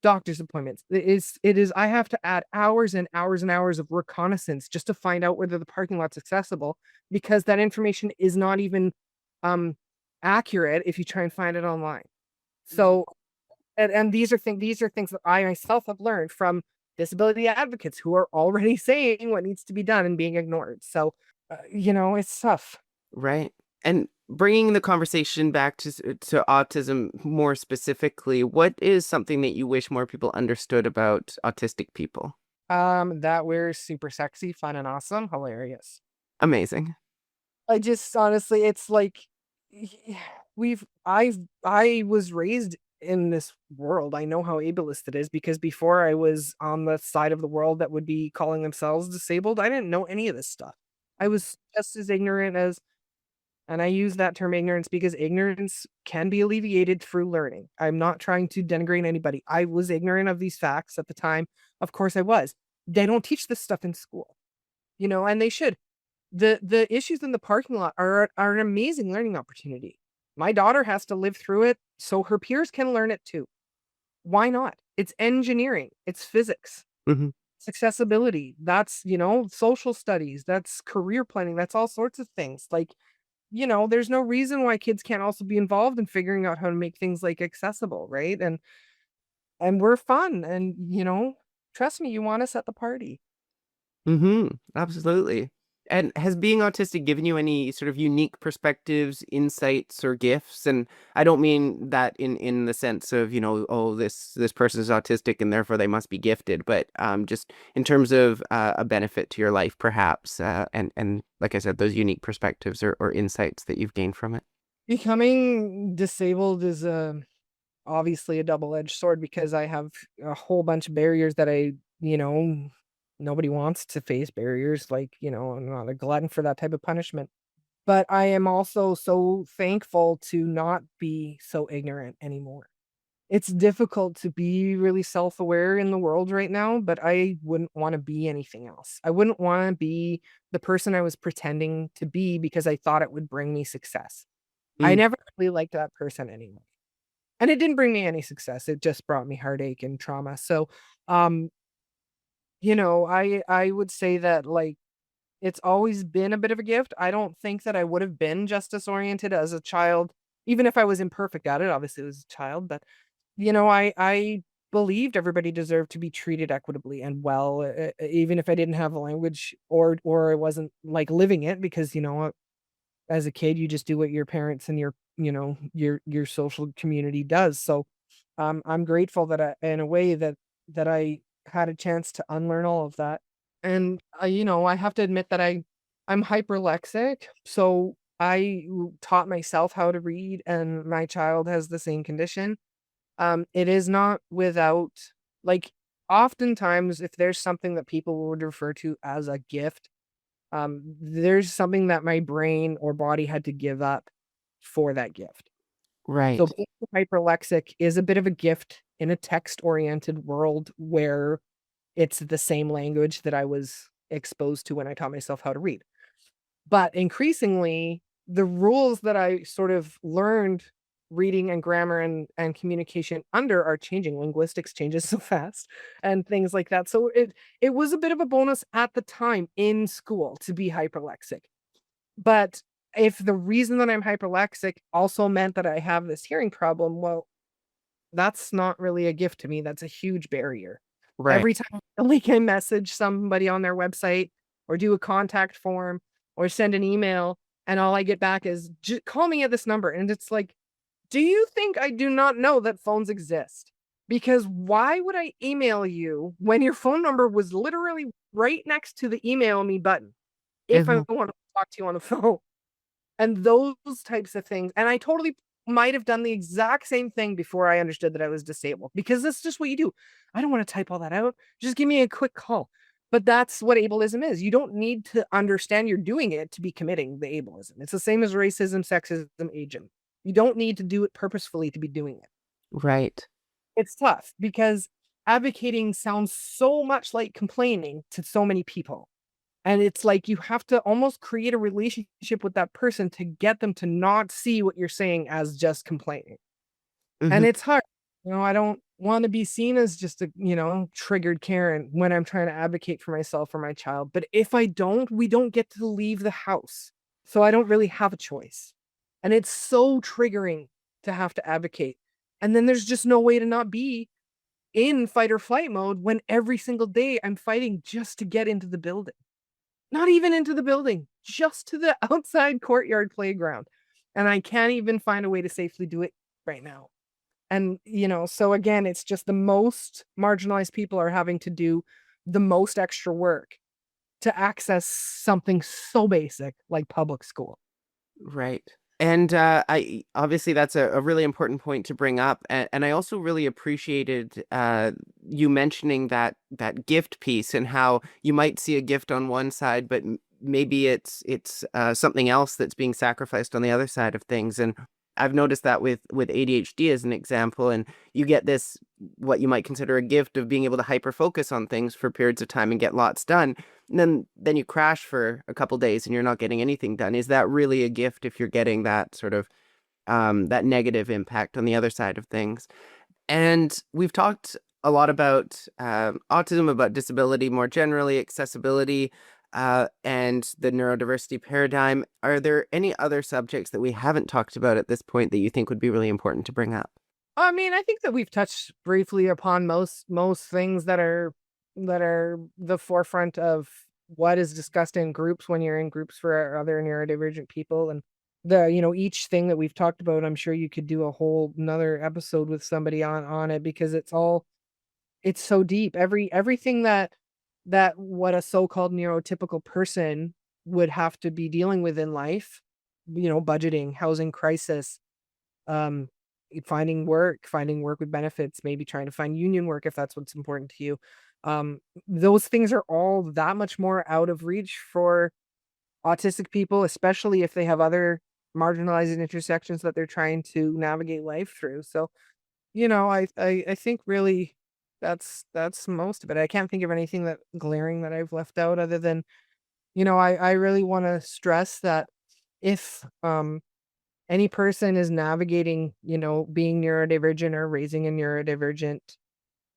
doctor's appointments. It is I have to add hours and hours and hours of reconnaissance just to find out whether the parking lot's accessible because that information is not even um accurate if you try and find it online. So and these are things that I myself have learned from disability advocates who are already saying what needs to be done and being ignored. So it's tough. Right. And bringing the conversation back to autism more specifically, what is something that you wish more people understood about autistic people? That we're super sexy, fun, and awesome, hilarious. Amazing. I just honestly, it's like I was raised in this world. I know how ableist it is because before I was on the side of the world that would be calling themselves disabled, I didn't know any of this stuff. I was just as ignorant as, and I use that term ignorance because ignorance can be alleviated through learning. I'm not trying to denigrate anybody. I was ignorant of these facts at the time. Of course I was. They don't teach this stuff in school, and they should. The issues in the parking lot are an amazing learning opportunity. My daughter has to live through it so her peers can learn it too. Why not? It's engineering, it's physics, Hmm. it's accessibility, that's, social studies, that's career planning, that's all sorts of things. Like, there's no reason why kids can't also be involved in figuring out how to make things like accessible, right? And we're fun and, trust me, you want us at the party. Absolutely. And has being autistic given you any sort of unique perspectives, insights, or gifts? And I don't mean that in the sense of, oh, this person is autistic and therefore they must be gifted, but just in terms of a benefit to your life, perhaps, and like I said, those unique perspectives or insights that you've gained from it. Becoming disabled is obviously a double-edged sword because I have a whole bunch of barriers that nobody wants to face barriers. Like, I'm not a glutton for that type of punishment. But I am also so thankful to not be so ignorant anymore. It's difficult to be really self-aware in the world right now, but I wouldn't want to be anything else. I wouldn't want to be the person I was pretending to be because I thought it would bring me success. I Mm. never really liked that person anyway. And it didn't bring me any success, it just brought me heartache and trauma. So, um, I would say that, like, it's always been a bit of a gift. I don't think that I would have been justice-oriented as a child, even if I was imperfect at it, obviously, as a child, but, I believed everybody deserved to be treated equitably and well, even if I didn't have the language or I wasn't, like, living it because, as a kid, you just do what your parents and your social community does. So, I'm grateful that in a way that I had a chance to unlearn all of that. And I have to admit that I'm hyperlexic, so taught myself how to read, and my child has the same condition. It is not without, like, oftentimes if there's something that people would refer to as a gift, there's something that my brain or body had to give up for that gift. So Right. being hyperlexic is a bit of a gift in a text-oriented world where it's the same language that I was exposed to when I taught myself how to read. But increasingly, the rules that I sort of learned reading and grammar and communication under are changing. Linguistics changes so fast and things like that. So it was a bit of a bonus at the time in school to be hyperlexic. But if the reason that I'm hyperlexic also meant that I have this hearing problem, well, that's not really a gift to me. That's a huge barrier. Right. Every time like I message somebody on their website or do a contact form or send an email and all I get back is call me at this number. And it's like, Do you think I do not know that phones exist? Because why would I email you when your phone number was literally right next to the email me button if I Mhm. want to talk to you on the phone? And those types of things. And I totally might have done the exact same thing before I understood that I was disabled because that's just what you do. I don't want to type all that out. Just give me a quick call. But that's what ableism is. You don't need to understand you're doing it to be committing the ableism. It's the same as racism, sexism, ageism. You don't need to do it purposefully to be doing it. Right. It's tough because advocating sounds so much like complaining to so many people. And it's like you have to almost create a relationship with that person to get them to not see what you're saying as just complaining. And Mhm. it's hard. I don't want to be seen as just a, triggered Karen when I'm trying to advocate for myself or my child. But if I don't, we don't get to leave the house. So I don't really have a choice. And it's so triggering to have to advocate. And then there's just no way to not be in fight or flight mode when every single day I'm fighting just to get into the building. Not even into the building, just to the outside courtyard playground, and I can't even find a way to safely do it right now. And, so again, it's just the most marginalized people are having to do the most extra work to access something so basic like public school. Right. And I obviously that's a really important point to bring up, and I also really appreciated you mentioning that gift piece and how you might see a gift on one side, but maybe it's something else that's being sacrificed on the other side of things. And I've noticed that with ADHD as an example, and you get this what you might consider a gift of being able to hyper focus on things for periods of time and get lots done. And then you crash for a couple days and you're not getting anything done. Is that really a gift if you're getting that sort of that negative impact on the other side of things? And we've talked a lot about autism, about disability more generally, accessibility, and the neurodiversity paradigm. Are there any other subjects that we haven't talked about at this point that you think would be really important to bring up? I mean, I think that we've touched briefly upon most things that are the forefront of what is discussed in groups when you're in groups for other neurodivergent people. And each thing that we've talked about, I'm sure you could do a whole another episode with somebody on it because it's so deep. Everything that what a so-called neurotypical person would have to be dealing with in life, budgeting, housing crisis, um, finding work with benefits, maybe trying to find union work if that's what's important to you. Those things are all that much more out of reach for autistic people, especially if they have other marginalized intersections that they're trying to navigate life through. So, I think really that's most of it. I can't think of anything that glaring that I've left out other than, I really want to stress that if any person is navigating, being neurodivergent or raising a neurodivergent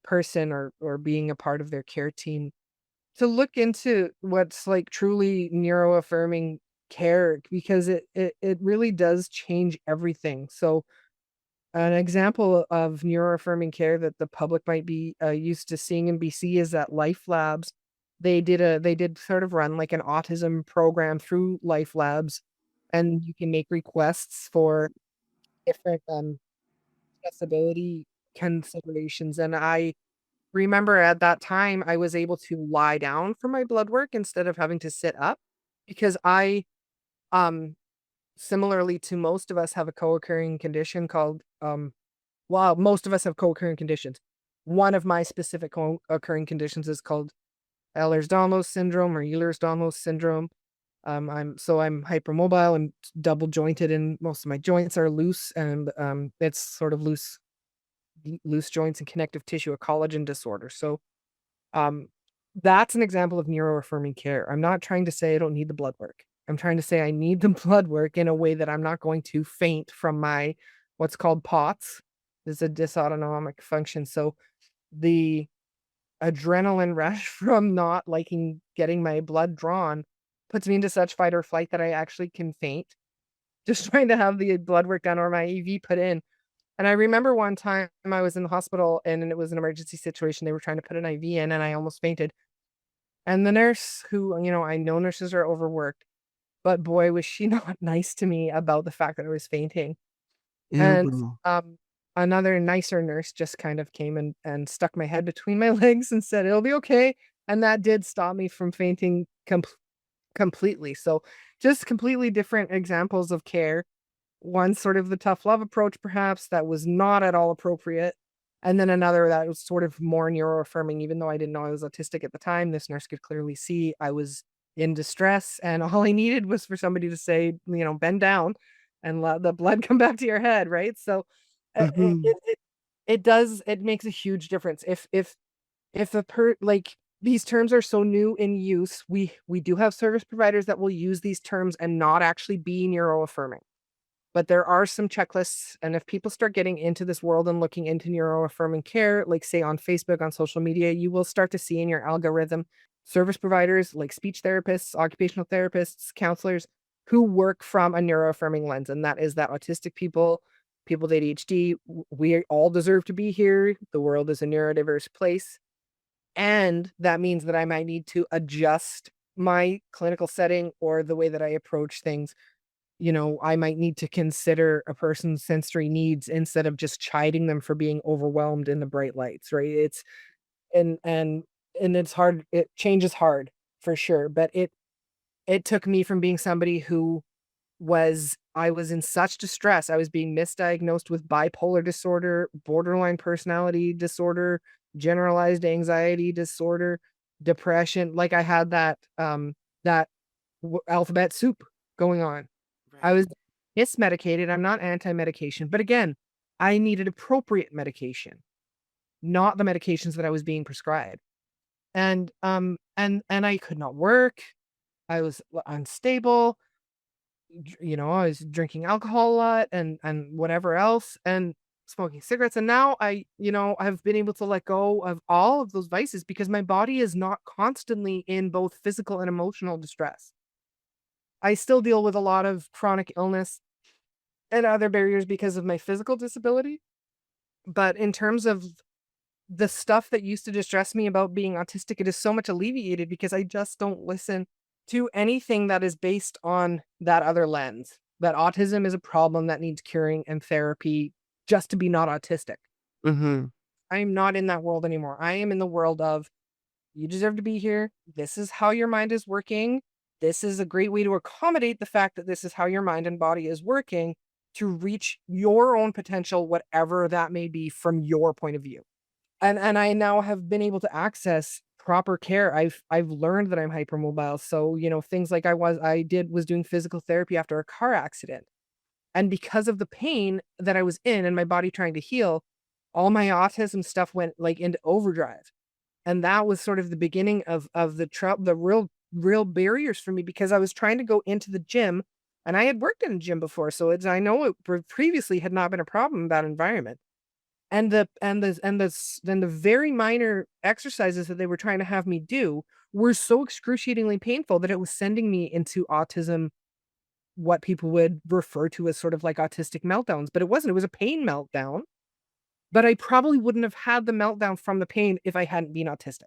person or being a part of their care team, to look into what's like truly neuroaffirming care because it really does change everything. So an example of neuroaffirming care that the public might be used to seeing in BC is that Life Labs. They did sort of run like an autism program through Life Labs, and you can make requests for different, accessibility considerations, and I remember at that time, I was able to lie down for my blood work instead of having to sit up because um, similarly to most of us, have a co-occurring condition called, well, most of us have co-occurring conditions. One of my specific co-occurring conditions is called Ehlers-Danlos syndrome or Ehlers-Danlos syndrome. I'm hypermobile and double jointed, and most of my joints are loose, and it's sort of loose joints and connective tissue, a collagen disorder. So um, that's an example of neuroaffirming care. I'm not trying to say I don't need the blood work. I'm trying to say I need the blood work in a way that I'm not going to faint from my what's called POTS. Is a dysautonomic function. So the adrenaline rush from not liking getting my blood drawn puts me into such fight or flight that I actually can faint just trying to have the blood work done or my EV put in. And I remember one time I was in the hospital and it was an emergency situation. They were trying to put an IV in and I almost fainted. And the nurse who, I know nurses are overworked, but boy, was she not nice to me about the fact that I was fainting. And Ooh. another nicer nurse just kind of came and stuck my head between my legs and said, "It'll be okay." And that did stop me from fainting completely. So just completely different examples of care. One sort of the tough love approach, perhaps, that was not at all appropriate. And then another that was sort of more neuroaffirming, even though I didn't know I was autistic at the time. This nurse could clearly see I was in distress. And all I needed was for somebody to say, bend down and let the blood come back to your head. Right. So Mhm. it makes a huge difference. If these terms are so new in use, we do have service providers that will use these terms and not actually be neuroaffirming. But there are some checklists, and if people start getting into this world and looking into neuroaffirming care, like say on Facebook, on social media, you will start to see in your algorithm service providers like speech therapists, occupational therapists, counselors who work from a neuroaffirming lens. And that is that autistic people, people with ADHD, we all deserve to be here. The world is a neurodiverse place. And that means that I might need to adjust my clinical setting or the way that I approach things. I might need to consider a person's sensory needs instead of just chiding them for being overwhelmed in the bright lights, right? It's and and and it's hard. Change is hard for sure, but it took me from being somebody who I was in such distress. I was being misdiagnosed with bipolar disorder, borderline personality disorder, generalized anxiety disorder, depression. Like I had that alphabet soup going on. I Right. was medicated. I'm not anti-medication, but again, I needed appropriate medication, not the medications that I was being prescribed. And I could not work. I was unstable. I was drinking alcohol a lot and whatever else and smoking cigarettes. And now I've been able to let go of all of those vices because my body is not constantly in both physical and emotional distress. I still deal with a lot of chronic illness and other barriers because of my physical disability. But in terms of the stuff that used to distress me about being autistic, it is so much alleviated because I just don't listen to anything that is based on that other lens. That autism is a problem that needs curing and therapy just to be not autistic. Mhm. I am not in that world anymore. I am in the world of you deserve to be here. This is how your mind is working. This is a great way to accommodate the fact that this is how your mind and body is working to reach your own potential, whatever that may be from your point of view. And I now have been able to access proper care. I've learned that I'm hypermobile. So, things like I was doing physical therapy after a car accident. And because of the pain that I was in and my body trying to heal, all my autism stuff went like into overdrive. And that was sort of the beginning of the real barriers for me because I was trying to go into the gym and I had worked in a gym before. So I know it previously had not been a problem in that environment. Then the very minor exercises that they were trying to have me do were so excruciatingly painful that it was sending me into autism, what people would refer to as sort of like autistic meltdowns, but it wasn't. It was a pain meltdown, but I probably wouldn't have had the meltdown from the pain if I hadn't been autistic.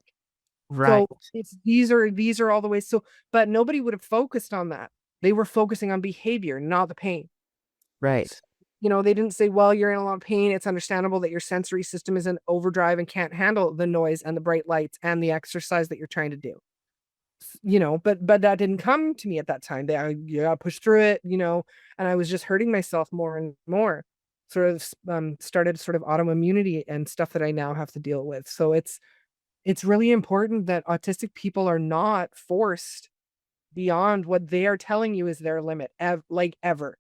Right. So it's these are all the ways. So, but nobody would have focused on that. They were focusing on behavior, not the pain. Right. They didn't say, well, you're in a lot of pain. It's understandable that your sensory system is in overdrive and can't handle the noise and the bright lights and the exercise that you're trying to do. But that didn't come to me at that time. You gotta push through it, and I was just hurting myself more and more. Sort of started sort of autoimmunity and stuff that I now have to deal with. So it's really important that autistic people are not forced beyond what they are telling you is their limit, like ever.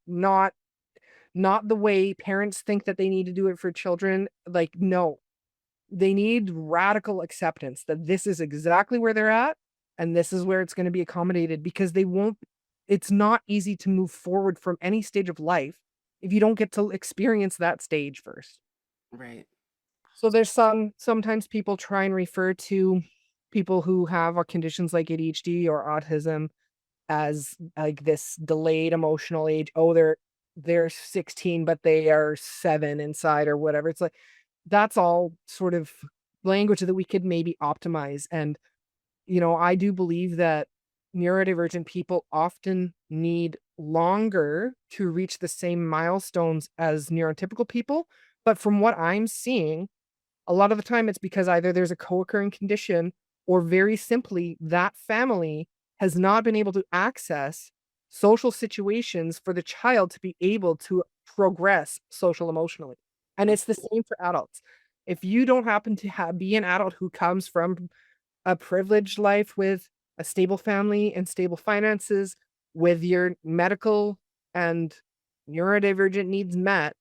Not the way parents think that they need to do it for children. Like, no, they need radical acceptance that this is exactly where they're at and this is where it's going to be accommodated because it's not easy to move forward from any stage of life if you don't get to experience that stage first. Right. So sometimes people try and refer to people who have conditions like ADHD or autism as like this delayed emotional age. Oh, they're 16, but they are 7 inside or whatever. It's like that's all sort of language that we could maybe optimize. And I do believe that neurodivergent people often need longer to reach the same milestones as neurotypical people. But from what I'm seeing, a lot of the time it's because either there's a co-occurring condition or very simply that family has not been able to access social situations for the child to be able to progress social emotionally. And it's the same for adults. If you don't happen to be an adult who comes from a privileged life with a stable family and stable finances, with your medical and neurodivergent needs met,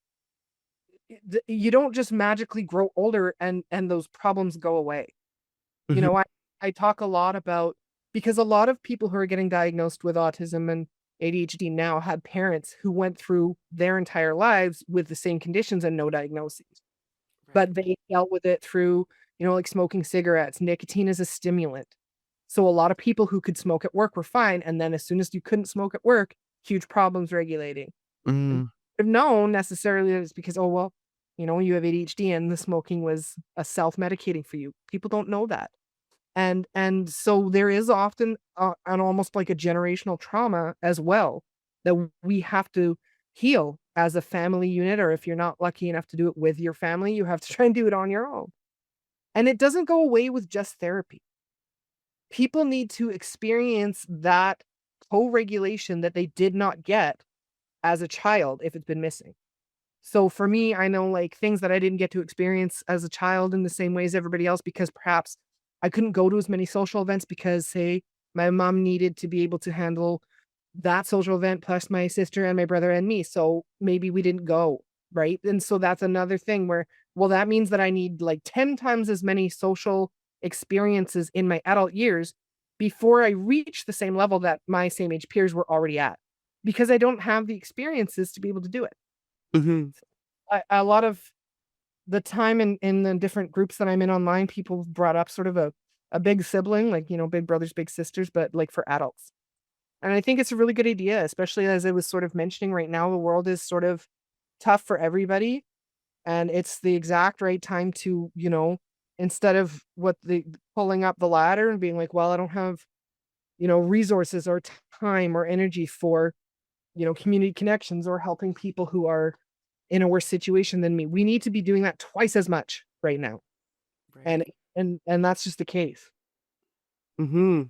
you don't just magically grow older and those problems go away. You Hmm. know, I talk a lot about, because a lot of people who are getting diagnosed with autism and ADHD now had parents who went through their entire lives with the same conditions and no diagnoses, Right. but they dealt with it through, like smoking cigarettes. Nicotine is a stimulant. So a lot of people who could smoke at work were fine, and then as soon as you couldn't smoke at work, huge problems regulating. And Mm. have known necessarily that it's because, oh well, you have ADHD and the smoking was a self-medicating for you. People don't know that. And so there is often an almost like a generational trauma as well that we have to heal as a family unit, or if you're not lucky enough to do it with your family, you have to try and do it on your own. And it doesn't go away with just therapy. People need to experience that co-regulation that they did not get as a child if it's been missing. So for me, I know like things that I didn't get to experience as a child in the same way as everybody else because perhaps I couldn't go to as many social events because, say, my mom needed to be able to handle that social event plus my sister and my brother and me. So maybe we didn't go, right? And so that's another thing where, well, that means that I need like 10 times as many social experiences in my adult years before I reach the same level that my same age peers were already at because I don't have the experiences to be able to do it. Hmm. A lot of the time in the different groups that I'm in online, people have brought up sort of a big sibling, like, big brothers, big sisters, but like for adults. And I think it's a really good idea, especially as I was sort of mentioning right now, the world is sort of tough for everybody. And it's the exact right time to, instead of what the pulling up the ladder and being like, well, I don't have, resources or time or energy for, community connections or helping people who are in a worse situation than me. We need to be doing that twice as much right now. Right. And that's just the case. Hmm.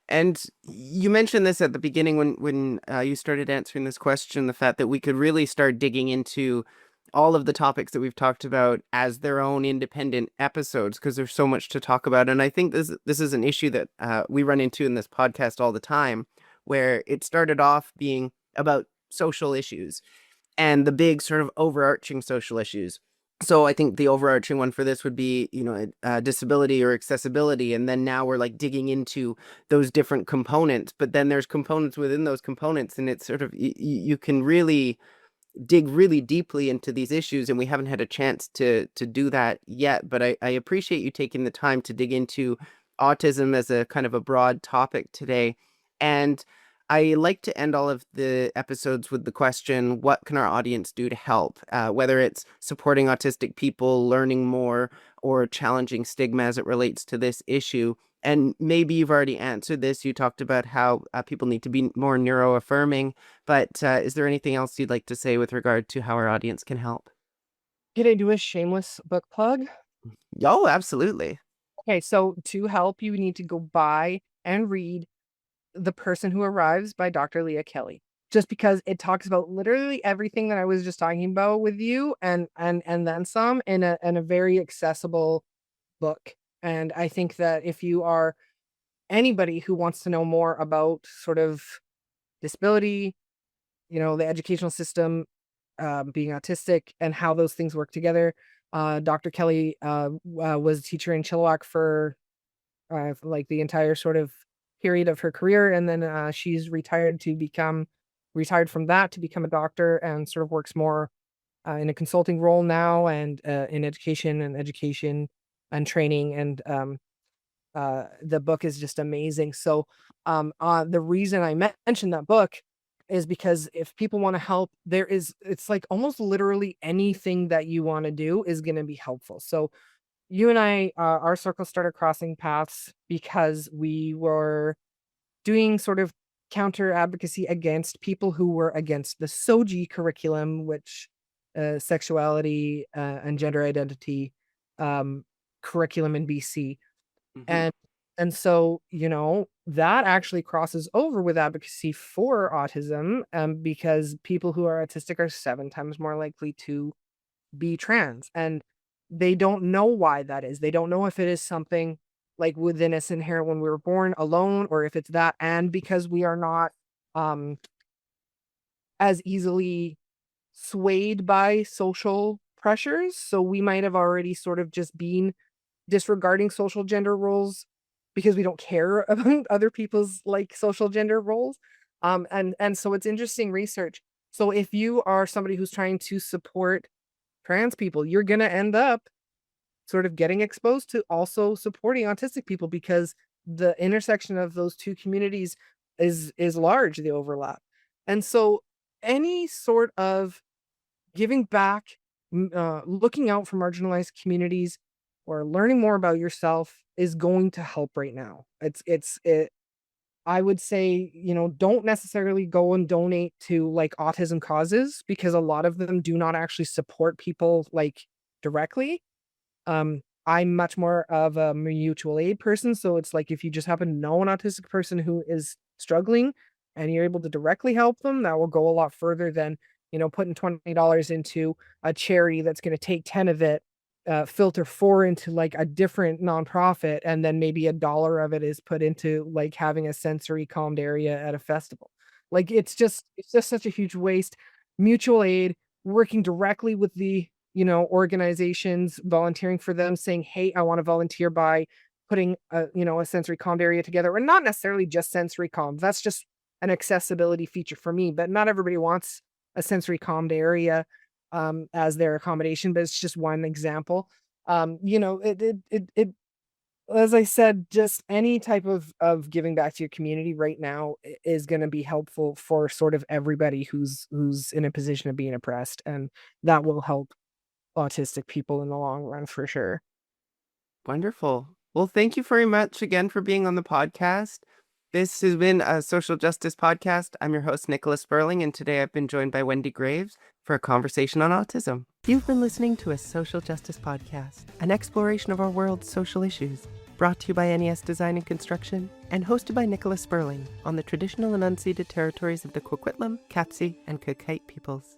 And you mentioned this at the beginning when you started answering this question, the fact that we could really start digging into all of the topics that we've talked about as their own independent episodes because there's so much to talk about. And I think this is an issue that we run into in this podcast all the time, where it started off being about social issues and the big sort of overarching social issues. So I think the overarching one for this would be, disability or accessibility. And then now we're like digging into those different components, but then there's components within those components. And it's sort of, you can really dig really deeply into these issues. And we haven't had a chance to do that yet. But I appreciate you taking the time to dig into autism as a kind of a broad topic today. And I like to end all of the episodes with the question, what can our audience do to help? Whether it's supporting autistic people, learning more, or challenging stigma as it relates to this issue. And maybe you've already answered this. You talked about how people need to be more neuroaffirming, but is there anything else you'd like to say with regard to how our audience can help? Can I do a shameless book plug? Oh, absolutely. Okay, so to help, you need to go buy and read The Person Who Arrives by Dr. Leah Kelly. Just because it talks about literally everything that I was just talking about with you and then some in a very accessible book. And I think that if you are anybody who wants to know more about sort of disability, the educational system, being autistic, and how those things work together. Dr. Kelly was a teacher in Chilliwack for like the entire sort of period of her career, and then she's retired from that to become a doctor, and sort of works more in a consulting role now, and in education and training, and the book is just amazing. So, the reason I mentioned that book is because if people want to help, it's like almost literally anything that you want to do is going to be helpful. So, you and I, our circle started crossing paths because we were doing sort of counter advocacy against people who were against the SOGI curriculum, which sexuality and gender identity um, curriculum in BC. Hmm. And so, that actually crosses over with advocacy for autism, because people who are autistic are 7 times more likely to be trans. And they don't know why that is. They don't know if it is something like within us inherent when we were born alone, or if it's that, and because we are not um as easily swayed by social pressures. So we might have already sort of just been disregarding social gender roles because we don't care about other people's like social gender roles. And so it's interesting research. So if you are somebody who's trying to support trans people, you're gonna end up sort of getting exposed to also supporting autistic people because the intersection of those two communities is large, the overlap. And so any sort of giving back, looking out for marginalized communities, or learning more about yourself is going to help right now. I would say, don't necessarily go and donate to like autism causes because a lot of them do not actually support people like directly. I'm much more of a mutual aid person. So it's like if you just happen to know an autistic person who is struggling and you're able to directly help them, that will go a lot further than, putting $20 into a charity that's going to take 10 of it, filter 4 into like a different nonprofit, and then maybe $1 of it is put into like having a sensory calmed area at a festival. Like it's just such a huge waste. Mutual aid, working directly with the organizations, volunteering for them, saying, "Hey, I want to volunteer by putting a sensory calmed area together," or not necessarily just sensory calmed. That's just an accessibility feature for me, but not everybody wants a sensory calmed area as their accommodation, but it's just one example. It as I said, just any type of giving back to your community right now is going to be helpful for sort of everybody who's in a position of being oppressed, and that will help autistic people in the long run for sure. Wonderful. Well, thank you very much again for being on the podcast. This has been a social justice podcast. I'm your host, Nicola Spurling, and today I've been joined by Wendy Graves for a conversation on autism. You've been listening to a social justice podcast, an exploration of our world's social issues, brought to you by NES Design and Construction and hosted by Nicola Spurling on the traditional and unceded territories of the Kwikwetlem, Katzie, and Qayqayt peoples.